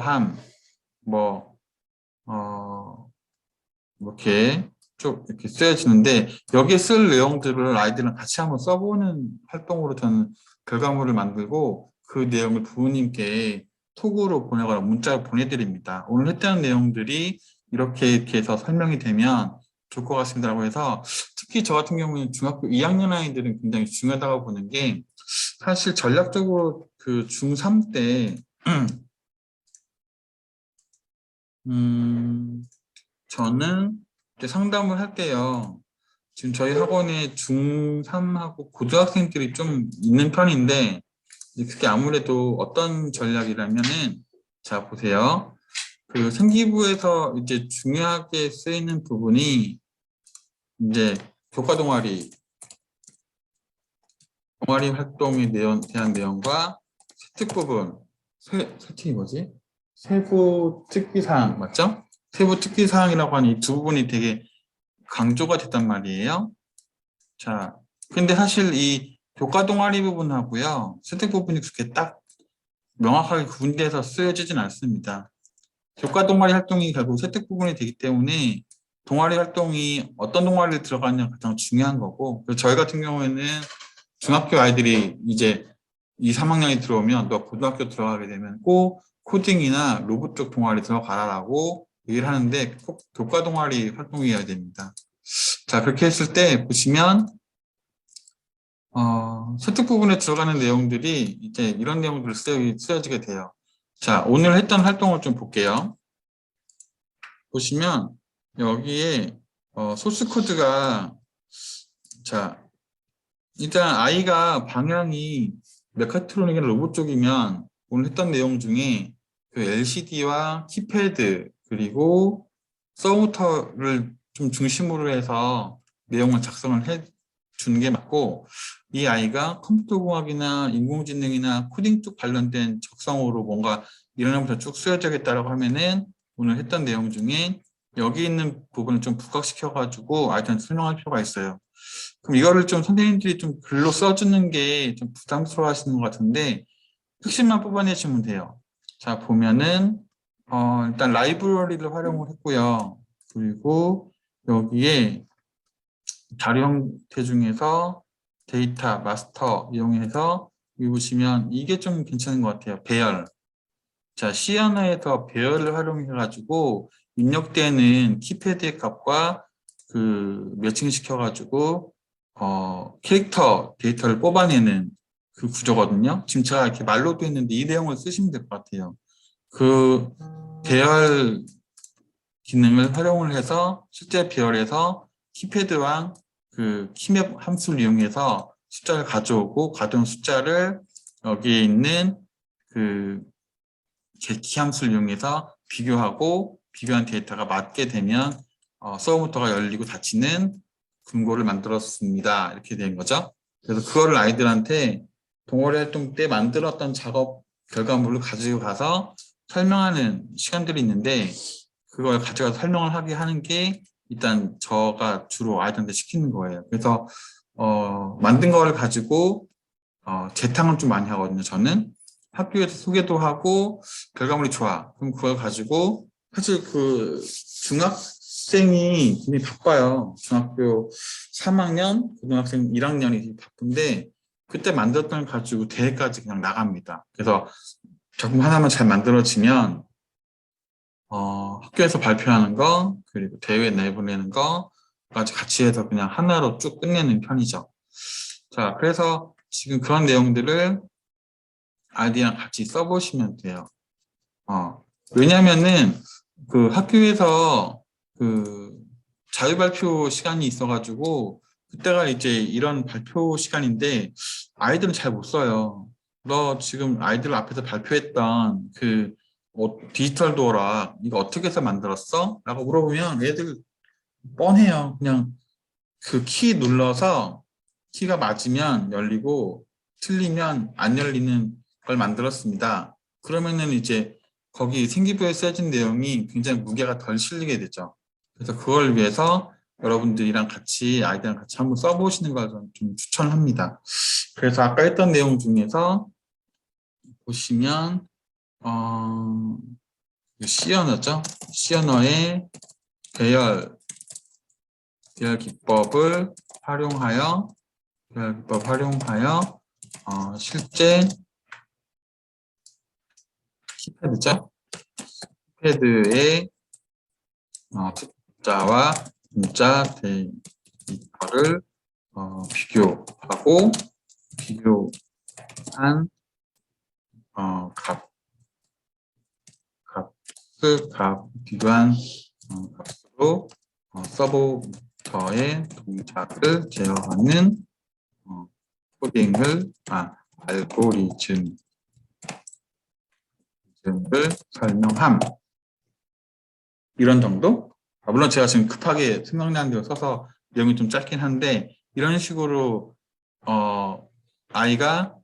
이렇게 쭉 이렇게 쓰여지는데, 여기에 쓸 내용들을 아이들은 같이 한번 써보는 활동으로 저는 결과물을 만들고 그 내용을 부모님께 톡으로 보내거나 문자로 보내드립니다. 오늘 했던 내용들이 이렇게 해서 설명이 되면 좋을 것 같습니다라고 해서, 특히 저 같은 경우는 중학교 2학년 아이들은 굉장히 중요하다고 보는 게, 사실 전략적으로 그 중3 때 저는 이제 상담을 할 때요. 지금 저희 학원에 중3하고 고등학생들이 좀 있는 편인데, 이제 그게 아무래도 어떤 전략이라면은, 자, 보세요. 그 생기부에서 이제 중요하게 쓰이는 부분이 이제 교과 동아리 활동에 대한 내용과 세특 부분, 세특이 뭐지? 세부 특기사항, 맞죠? 세부 특기사항이라고 하는 이 두 부분이 되게 강조가 됐단 말이에요. 자, 근데 사실 이 교과 동아리 부분하고요, 세특 부분이 그렇게 딱 명확하게 구분돼서 쓰여지진 않습니다. 교과 동아리 활동이 결국 세특 부분이 되기 때문에 동아리 활동이 어떤 동아리를 들어가느냐가 가장 중요한 거고, 저희 같은 경우에는 중학교 아이들이 이제 2, 3학년이 들어오면 너 고등학교 들어가게 되면 꼭 코딩이나 로봇 쪽 동아리 들어가라라고 얘기를 하는데 꼭 교과 동아리 활동해야 됩니다. 자, 그렇게 했을 때 보시면 설득 부분에 들어가는 내용들이 이제 이런 내용들을 쓰여지게 돼요. 자, 오늘 했던 활동을 좀 볼게요. 보시면 여기에 소스 코드가 자, 일단 아이가 방향이 메카트로닉이나 로봇 쪽이면 오늘 했던 내용 중에 그 LCD와 키패드 그리고 서브모터를 좀 중심으로 해서 내용을 작성을 해 주는 게 맞고, 이 아이가 컴퓨터공학이나 인공지능이나 코딩 쪽 관련된 적성으로 뭔가 이런 것부터 쭉 쓰여져야겠다라고 하면은 오늘 했던 내용 중에 여기 있는 부분을 좀 부각시켜 가지고 아이들한테 설명할 필요가 있어요. 그럼 이거를 좀 선생님들이 좀 글로 써주는 게 좀 부담스러워 하시는 것 같은데 핵심만 뽑아내시면 돼요. 자, 보면은 일단 라이브러리를 활용을 했고요. 그리고 여기에 자료 형태 중에서 데이터 마스터 이용해서 여기 보시면 이게 좀 괜찮은 것 같아요. 배열. 자, C 언어에서 배열을 활용해 가지고 입력되는 키패드의 값과 그 매칭시켜 가지고 캐릭터 데이터를 뽑아내는 그 구조거든요. 지금 제가 이렇게 말로도 했는데 이 내용을 쓰시면 될 것 같아요. 그 배열 기능을 활용을 해서 실제 배열에서 키패드와 그 키맵 함수를 이용해서 숫자를 가져오고 가져온 숫자를 여기에 있는 그 키 함수를 이용해서 비교하고 비교한 데이터가 맞게 되면 서브모터가 열리고 닫히는 금고를 만들었습니다. 이렇게 된 거죠. 그래서 그거를 아이들한테 동아리 활동 때 만들었던 작업 결과물을 가지고 가서 설명하는 시간들이 있는데 그걸 가져가서 설명을 하게 하는 게 일단 저가 주로 아이들한테 시키는 거예요. 그래서 만든 거를 가지고 재탕을 좀 많이 하거든요. 저는 학교에서 소개도 하고 결과물이 좋아. 그럼 그걸 가지고 사실 그 중학생이 굉장히 바빠요. 중학교 3학년, 고등학생 1학년이 바쁜데 그때 만들었던 걸 가지고 대회까지 그냥 나갑니다. 그래서 작품 하나만 잘 만들어지면 학교에서 발표하는 거 그리고 대회에 내보내는 거까지 같이 해서 그냥 하나로 쭉 끝내는 편이죠. 자, 그래서 지금 그런 내용들을 아이디랑 같이 써보시면 돼요. 왜냐면은 그 학교에서 그 자유발표 시간이 있어가지고 그때가 이제 이런 발표 시간인데 아이들은 잘 못 써요. 너 지금 아이들 앞에서 발표했던 그 디지털 도어락 이거 어떻게 해서 만들었어? 라고 물어보면 애들 뻔해요. 그냥 그 키 눌러서 키가 맞으면 열리고 틀리면 안 열리는 걸 만들었습니다. 그러면은 이제 거기 생기부에 쓰여진 내용이 굉장히 무게가 덜 실리게 되죠. 그래서 그걸 위해서 여러분들이랑 같이 아이들이랑 같이 한번 써보시는 걸 좀 추천합니다. 그래서 아까 했던 내용 중에서 보시면 C 언어죠. C 언어의 배열 기법을 활용하여 실제 키패드죠. 키패드의 숫자와 문자 데이터를 비교하고 비교한 비교한 값으로 서브모터의 동작을 제어하는 코딩을 알고리즘을 설명함. 이런 정도? 물론 제가 지금 급하게 설명한 대로 써서 내용이 좀 짧긴 한데 이런 식으로 아이가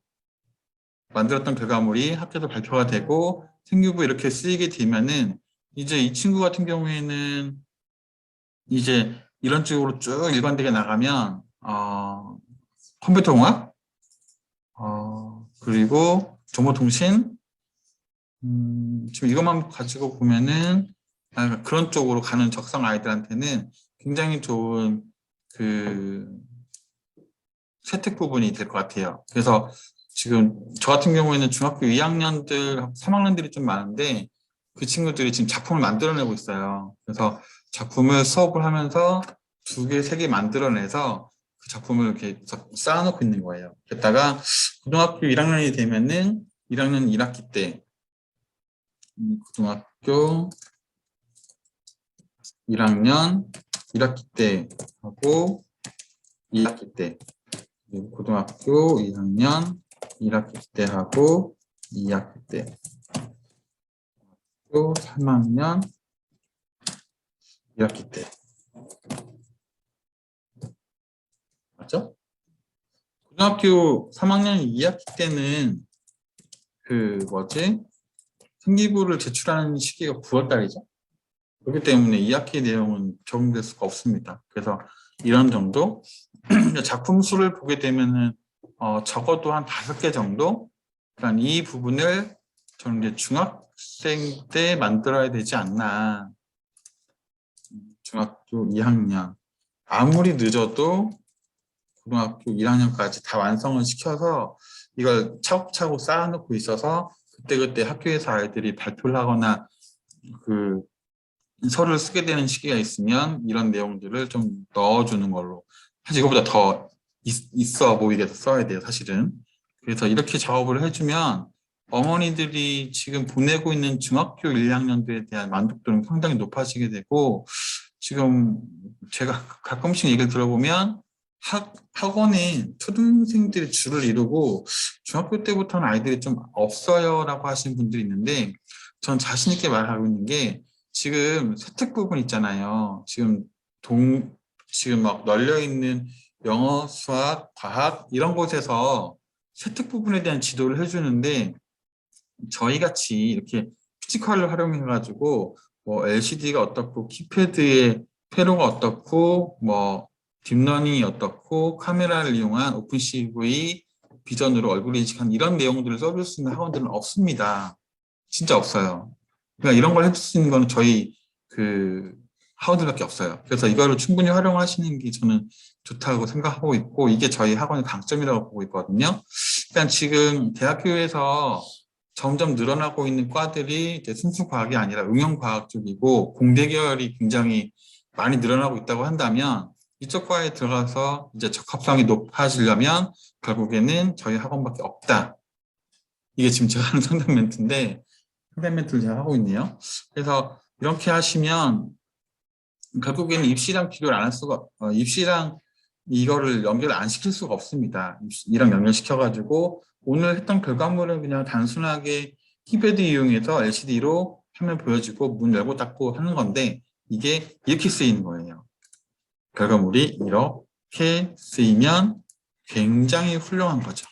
만들었던 결과물이 학교에서 발표가 되고 생기부 이렇게 쓰이게 되면은 이제 이 친구 같은 경우에는 이제 이런 쪽으로 쭉 일관되게 나가면 컴퓨터공학 그리고 정보통신 지금 이것만 가지고 보면은 그런 쪽으로 가는 적성 아이들한테는 굉장히 좋은 그 세특 부분이 될 것 같아요. 그래서 지금 저 같은 경우에는 중학교 2학년들, 3학년들이 좀 많은데 그 친구들이 지금 작품을 만들어내고 있어요. 그래서 작품을 수업을 하면서 2개, 3개 만들어내서 그 작품을 이렇게 쌓아놓고 있는 거예요. 게다가 고등학교 1학년이 되면은 1학년 1학기 때 고등학교 1학년 1학기 때 하고 2학기 때 그리고 고등학교 2학년 1학기 때 하고 2학기 때 또 3학년 1학기 때 맞죠? 고등학교 3학년 2학기 때는 그 뭐지? 생기부를 제출하는 시기가 9월 달이죠. 그렇기 때문에 2학기 내용은 적용될 수가 없습니다. 그래서 이런 정도 작품 수를 보게 되면은 적어도 한 5개 정도. 그러니까 이 부분을 저는 이제 중학생 때 만들어야 되지 않나. 중학교 2학년 아무리 늦어도 고등학교 1학년까지 다 완성을 시켜서 이걸 차곡차곡 쌓아놓고 있어서 그때그때 학교에서 아이들이 발표를 하거나 그 서류를 쓰게 되는 시기가 있으면 이런 내용들을 좀 넣어주는 걸로. 사실 이거보다 더 있어 보이게 써야 돼요, 사실은. 그래서 이렇게 작업을 해주면 어머니들이 지금 보내고 있는 중학교 1, 2학년들에 대한 만족도는 상당히 높아지게 되고, 지금 제가 가끔씩 얘기를 들어보면 학원에 초등생들이 줄을 이루고 중학교 때부터는 아이들이 좀 없어요라고 하시는 분들이 있는데, 전 자신 있게 말하고 있는 게 지금 세특 부분 있잖아요. 지금 막 널려 있는 영어, 수학, 과학 이런 곳에서 세특 부분에 대한 지도를 해주는데 저희 같이 이렇게 피지컬을 활용해 가지고 뭐 LCD가 어떻고 키패드의 회로가 어떻고 뭐 딥러닝이 어떻고 카메라를 이용한 오픈CV 비전으로 얼굴 인식한 이런 내용들을 써줄 수 있는 학원들은 없습니다. 진짜 없어요. 그러니까 이런 걸 해줄 수 있는 건 저희 그 학원들밖에 없어요. 그래서 이거를 충분히 활용하시는 게 저는 좋다고 생각하고 있고 이게 저희 학원의 강점이라고 보고 있거든요. 그러니까 지금 대학교에서 점점 늘어나고 있는 과들이 이제 순수 과학이 아니라 응용 과학 쪽이고 공대 계열이 굉장히 많이 늘어나고 있다고 한다면 이쪽 과에 들어가서 이제 적합성이 높아지려면 결국에는 저희 학원밖에 없다. 이게 지금 제가 하는 상담 멘트인데 상담 멘트를 제가 하고 있네요. 그래서 이렇게 하시면 결국에는 입시랑 비교를 안 할 수가 입시랑 이거를 연결 안 시킬 수가 없습니다. 이랑 연결시켜가지고 오늘 했던 결과물은 그냥 단순하게 키패드 이용해서 LCD로 화면 보여주고 문 열고 닫고 하는 건데 이게 이렇게 쓰이는 거예요. 결과물이 이렇게 쓰이면 굉장히 훌륭한 거죠.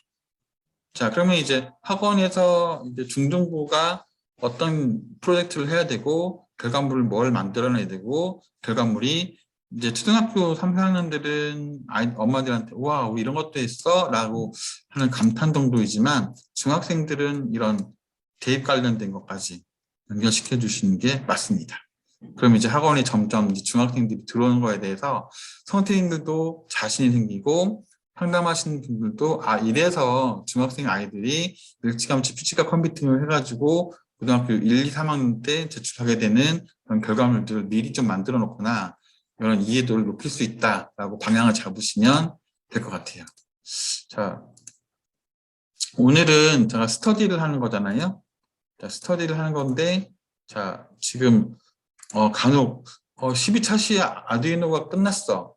자, 그러면 이제 학원에서 이제 중등부가 어떤 프로젝트를 해야 되고 결과물을 뭘 만들어내야 되고 결과물이 이제 초등학교 3, 4학년들은 엄마들한테 와 이런 것도 했어? 라고 하는 감탄 정도이지만 중학생들은 이런 대입 관련된 것까지 연결시켜 주시는 게 맞습니다. 그럼 이제 학원에 점점 이제 중학생들이 들어오는 거에 대해서 선생님들도 자신이 생기고 상담하시는 분들도 이래서 중학생 아이들이 일찌감치 피지컬 컴퓨팅을 해가지고 고등학교 1, 2, 3학년 때 제출하게 되는 그런 결과물들을 미리 좀 만들어 놓거나 이런 이해도를 높일 수 있다라고 방향을 잡으시면 될 것 같아요. 자, 오늘은 제가 스터디를 하는 거잖아요. 자, 스터디를 하는 건데, 자, 지금 간혹 12차시 아두이노가 끝났어.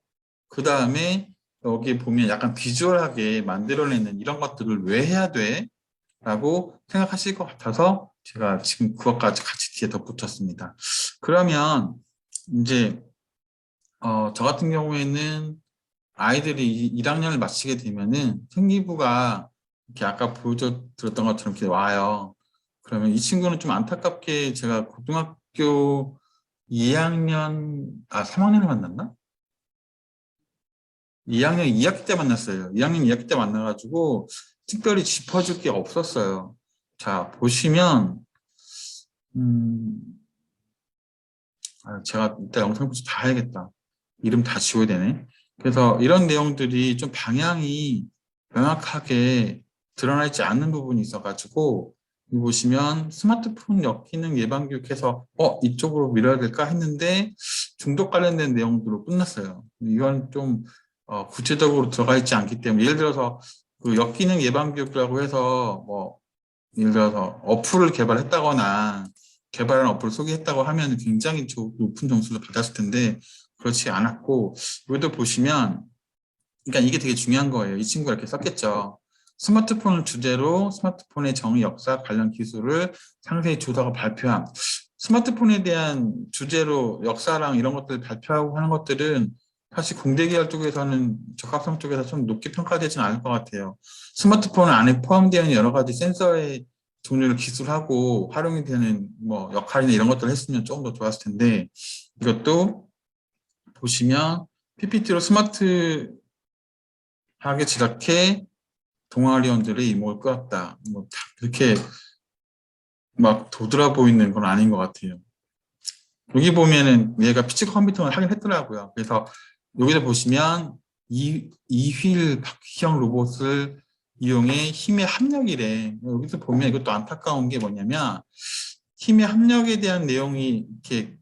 그 다음에 여기 보면 약간 비주얼하게 만들어내는 이런 것들을 왜 해야 돼? 라고 생각하실 것 같아서 제가 지금 그것까지 같이 뒤에 덧붙였습니다. 그러면 이제 저 같은 경우에는 아이들이 1학년을 마치게 되면은 생기부가 이렇게 아까 보여드렸던 것처럼 이렇게 와요. 그러면 이 친구는 좀 안타깝게 제가 고등학교 2학년, 3학년에 만났나? 2학년 2학기 때 만났어요. 2학년 2학기 때 만나가지고 특별히 짚어줄 게 없었어요. 자, 보시면, 제가 이따 영상 편집 다 해야겠다. 이름 다 지워야 되네. 그래서 이런 내용들이 좀 방향이 명확하게 드러나 있지 않는 부분이 있어가지고 여기 보시면 스마트폰 역기능 예방교육해서 이쪽으로 밀어야 될까 했는데 중독 관련된 내용들로 끝났어요. 이건 좀 구체적으로 들어가 있지 않기 때문에 예를 들어서 그 역기능 예방교육이라고 해서 뭐 예를 들어서 어플을 개발했다거나 개발한 어플을 소개했다고 하면 굉장히 높은 점수를 받았을 텐데 그렇지 않았고 여기도 보시면 그러니까 이게 되게 중요한 거예요. 이 친구가 이렇게 썼겠죠. 스마트폰을 주제로 스마트폰의 정의, 역사, 관련 기술을 상세히 조사하고 발표함. 스마트폰에 대한 주제로 역사랑 이런 것들을 발표하고 하는 것들은 사실 공대기업 쪽에서는 적합성 쪽에서 좀 높게 평가되지는 않을 것 같아요. 스마트폰 안에 포함되어 있는 여러 가지 센서의 종류를 기술하고 활용이 되는 뭐 역할이나 이런 것들을 했으면 조금 더 좋았을 텐데 이것도 보시면 PPT로 스마트하게 제작해 동아리원들의 이목을 끌었다. 뭐 다 그렇게 막 도드라 보이는 건 아닌 것 같아요. 여기 보면은 얘가 피치 컴퓨팅을 하긴 했더라고요. 그래서 여기서 보시면 이휠 바퀴형 로봇을 이용해 힘의 합력이래. 여기서 보면 이것도 안타까운 게 뭐냐면 힘의 합력에 대한 내용이 이렇게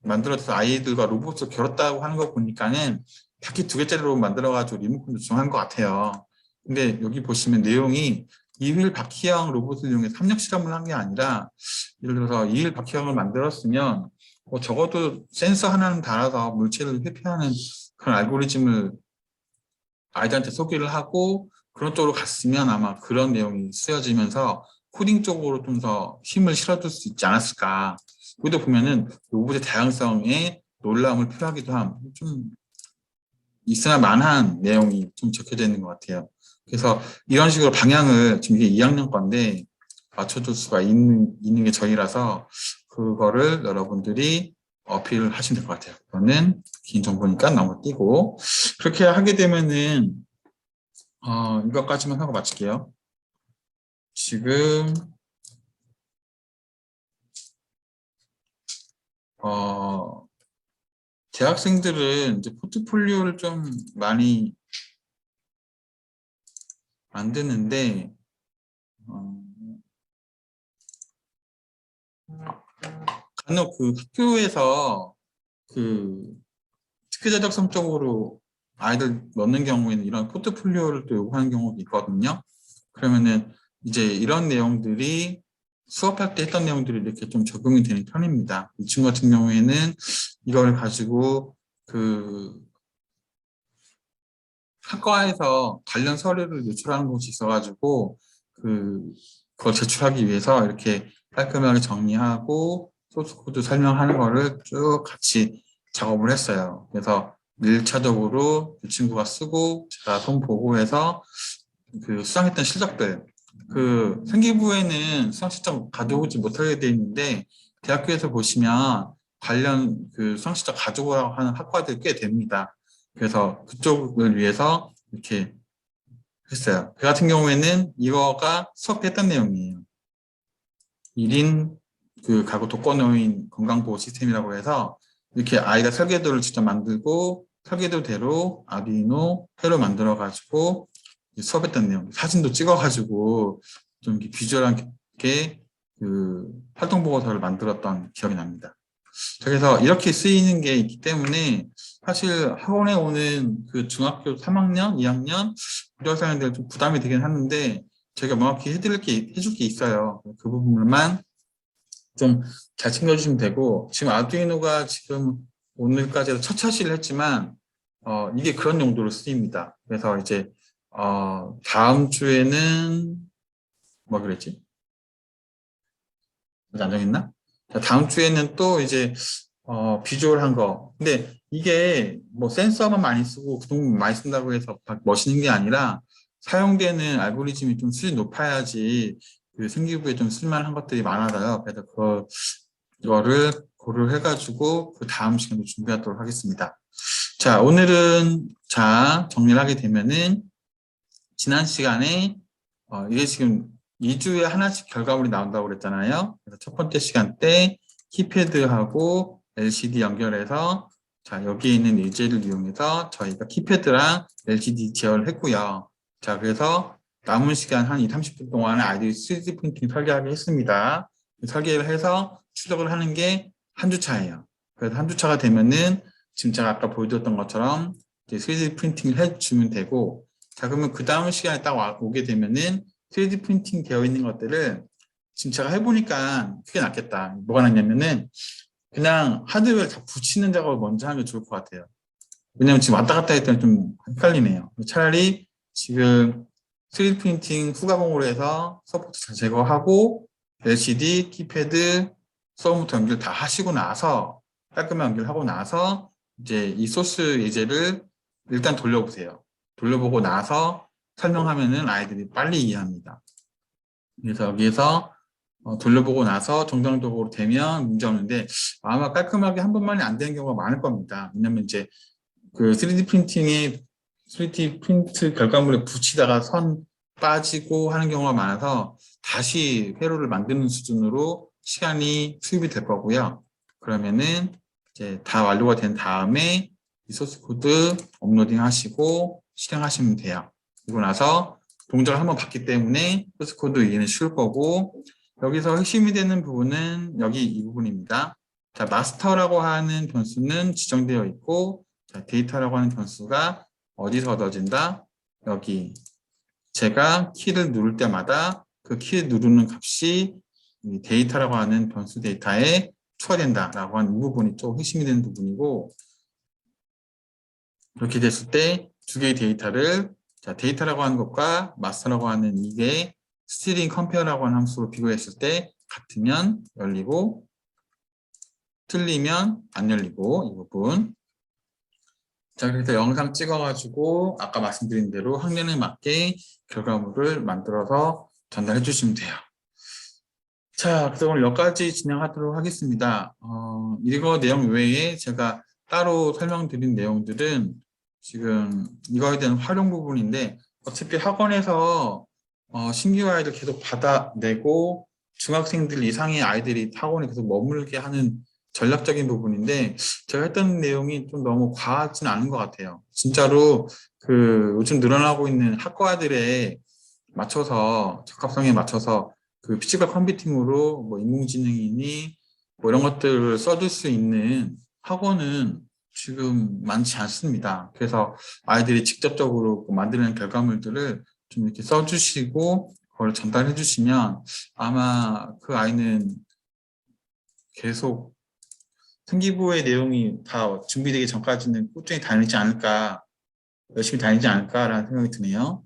만들어서 아이들과 로봇을 겨뤘다고 하는 거 보니까는 바퀴 2개짜리 로봇 만들어가지고 리모컨 조정한 것 같아요. 근데 여기 보시면 내용이 이휠 바퀴형 로봇을 이용해서 합력 실험을 한 게 아니라 예를 들어서 이휠 바퀴형을 만들었으면 적어도 센서 하나는 달아서 물체를 회피하는 그런 알고리즘을 아이들한테 소개를 하고 그런 쪽으로 갔으면 아마 그런 내용이 쓰여지면서 코딩 쪽으로 좀 더 힘을 실어줄 수 있지 않았을까. 여기도 보면은 로봇의 다양성에 놀라움을 표하기도 함. 좀 있으나 만한 내용이 좀 적혀져 있는 것 같아요. 그래서 이런 식으로 방향을 지금 이게 2학년 건데 맞춰줄 수가 있는 게 저희라서 그거를 여러분들이 어필을 하시면 될 것 같아요. 그거는 긴 정보니까 넘어뛰고 그렇게 하게 되면은 이것까지만 하고 마칠게요. 지금 대학생들은 이제 포트폴리오를 좀 많이 만드는데 간혹 그 학교에서 그 특기자 적성 쪽으로 아이들 넣는 경우에는 이런 포트폴리오를 또 요구하는 경우도 있거든요. 그러면은 이제 이런 내용들이 수업할 때 했던 내용들이 이렇게 좀 적용이 되는 편입니다. 이 친구 같은 경우에는 이걸 가지고 그 학과에서 관련 서류를 제출하는 곳이 있어가지고 그걸 제출하기 위해서 이렇게 깔끔하게 정리하고 소스 코드 설명하는 거를 쭉 같이 작업을 했어요. 그래서 1차적으로 이 친구가 쓰고 제가 손 보고 해서 그 수상했던 실적들 그 생기부에는 수상 실적 가져오지 못하게 돼 있는데 대학교에서 보시면 관련 그 수상 실적 가져오라고 하는 학과들이 꽤 됩니다. 그래서 그쪽을 위해서 이렇게 했어요. 그 같은 경우에는 이거가 수업했던 내용이에요. 1인 그 가구 독거노인 건강보호 시스템이라고 해서 이렇게 아이가 설계도를 직접 만들고 설계도대로 아두이노 회로 만들어가지고 수업했던 내용, 사진도 찍어가지고 좀 비주얼하게 그 활동 보고서를 만들었던 기억이 납니다. 그래서 이렇게 쓰이는 게 있기 때문에 사실 학원에 오는 그 중학교 3학년, 2학년 고등학생들 좀 부담이 되긴 하는데 저희가 명확히 해줄 게 있어요. 그 부분만 좀 잘 챙겨주시면 되고 지금 아두이노가 지금 오늘까지 첫 차시를 했지만 이게 그런 용도로 쓰입니다. 그래서 이제 다음 주에는 뭐 그랬지? 안 정했나? 다음 주에는 또 이제 비주얼한 거. 근데 이게 뭐 센서만 많이 쓰고 그동 많이 쓴다고 해서 멋있는 게 아니라 사용되는 알고리즘이 좀 수준이 높아야지 그 생기부에 좀 쓸만한 것들이 많아요. 그래서 그거를 고려해가지고 그 다음 시간에 준비하도록 하겠습니다. 자, 오늘은 정리를 하게 되면은 지난 시간에 이게 지금 2주에 하나씩 결과물이 나온다고 그랬잖아요. 그래서 첫 번째 시간 때 키패드하고 LCD 연결해서 자, 여기에 있는 예제를 이용해서 저희가 키패드랑 LCD 제어를 했고요. 자, 그래서 남은 시간 한 2, 30분 동안에 아이들이 3D 프린팅 설계하기 했습니다. 설계를 해서 추적을 하는 게 한 주차예요. 그래서 한 주차가 되면은 지금 제가 아까 보여드렸던 것처럼 이제 3D 프린팅을 해주면 되고, 자, 그러면 그 다음 시간에 딱 오게 되면은 3D 프린팅 되어 있는 것들을 지금 제가 해보니까 그게 낫겠다. 뭐가 낫냐면은 그냥 하드웨어를 다 붙이는 작업을 먼저 하는 게 좋을 것 같아요. 왜냐면 지금 왔다 갔다 했더니 좀 헷갈리네요. 차라리 지금 3D 프린팅 후가공으로 해서 서포트 잘 제거하고 LCD, 키패드, 서브부터 연결 다 하시고 나서 깔끔하게 연결하고 나서 이제 이 소스 예제를 일단 돌려보세요. 돌려보고 나서 설명하면은 아이들이 빨리 이해합니다. 그래서 여기에서 돌려보고 나서 정상적으로 되면 문제 없는데 아마 깔끔하게 한 번만에 안 되는 경우가 많을 겁니다. 왜냐면 이제 그 3D 프린팅에 3D 프린트 결과물에 붙이다가 선 빠지고 하는 경우가 많아서 다시 회로를 만드는 수준으로 시간이 투입이 될 거고요. 그러면은 이제 다 완료가 된 다음에 이 소스 코드 업로딩 하시고 실행하시면 돼요. 그리고 나서 동작을 한번 봤기 때문에 소스 코드 이해는 쉬울 거고, 여기서 핵심이 되는 부분은 여기 이 부분입니다. 자, 마스터라고 하는 변수는 지정되어 있고, 자, 데이터라고 하는 변수가 어디서 얻어진다? 여기. 제가 키를 누를 때마다 그 키를 누르는 값이 이 데이터라고 하는 변수 데이터에 추가된다라고 하는 이 부분이 좀 핵심이 되는 부분이고, 그렇게 됐을 때 두 개의 데이터를, 자, 데이터라고 하는 것과 마스터라고 하는 이게 스트링 컴페어라고 하는 함수로 비교했을 때 같으면 열리고 틀리면 안 열리고, 이 부분. 자, 그래서 영상 찍어가지고 아까 말씀드린 대로 학년에 맞게 결과물을 만들어서 전달해 주시면 돼요. 자, 그래서 오늘 여기까지 진행하도록 하겠습니다. 이거 내용 외에 제가 따로 설명드린 내용들은 지금 이거에 대한 활용 부분인데, 어차피 학원에서 신규 아이들 계속 받아내고 중학생들 이상의 아이들이 학원에 계속 머물게 하는 전략적인 부분인데, 제가 했던 내용이 좀 너무 과하지는 않은 것 같아요. 진짜로 그 요즘 늘어나고 있는 학과들에 맞춰서, 적합성에 맞춰서 그 피지컬 컴퓨팅으로 뭐 인공지능이니 뭐 이런 것들을 써줄 수 있는 학원은 지금 많지 않습니다. 그래서 아이들이 직접적으로 만드는 결과물들을 좀 이렇게 써주시고 그걸 전달해 주시면 아마 그 아이는 계속 생기부의 내용이 다 준비되기 전까지는 꾸준히 다니지 않을까, 열심히 다니지 않을까라는 생각이 드네요.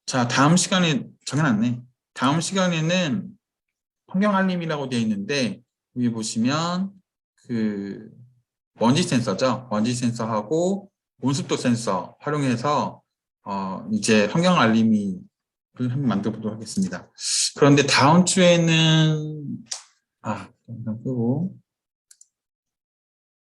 자, 다음 시간에 정해놨네. 다음 시간에는 환경알림이라고 되어 있는데, 여기 보시면 그 먼지 센서죠. 먼지 센서하고 온습도 센서 활용해서 이제 환경알림이 한번 만들어 보도록 하겠습니다. 그런데 다음 주에는 영상 끄고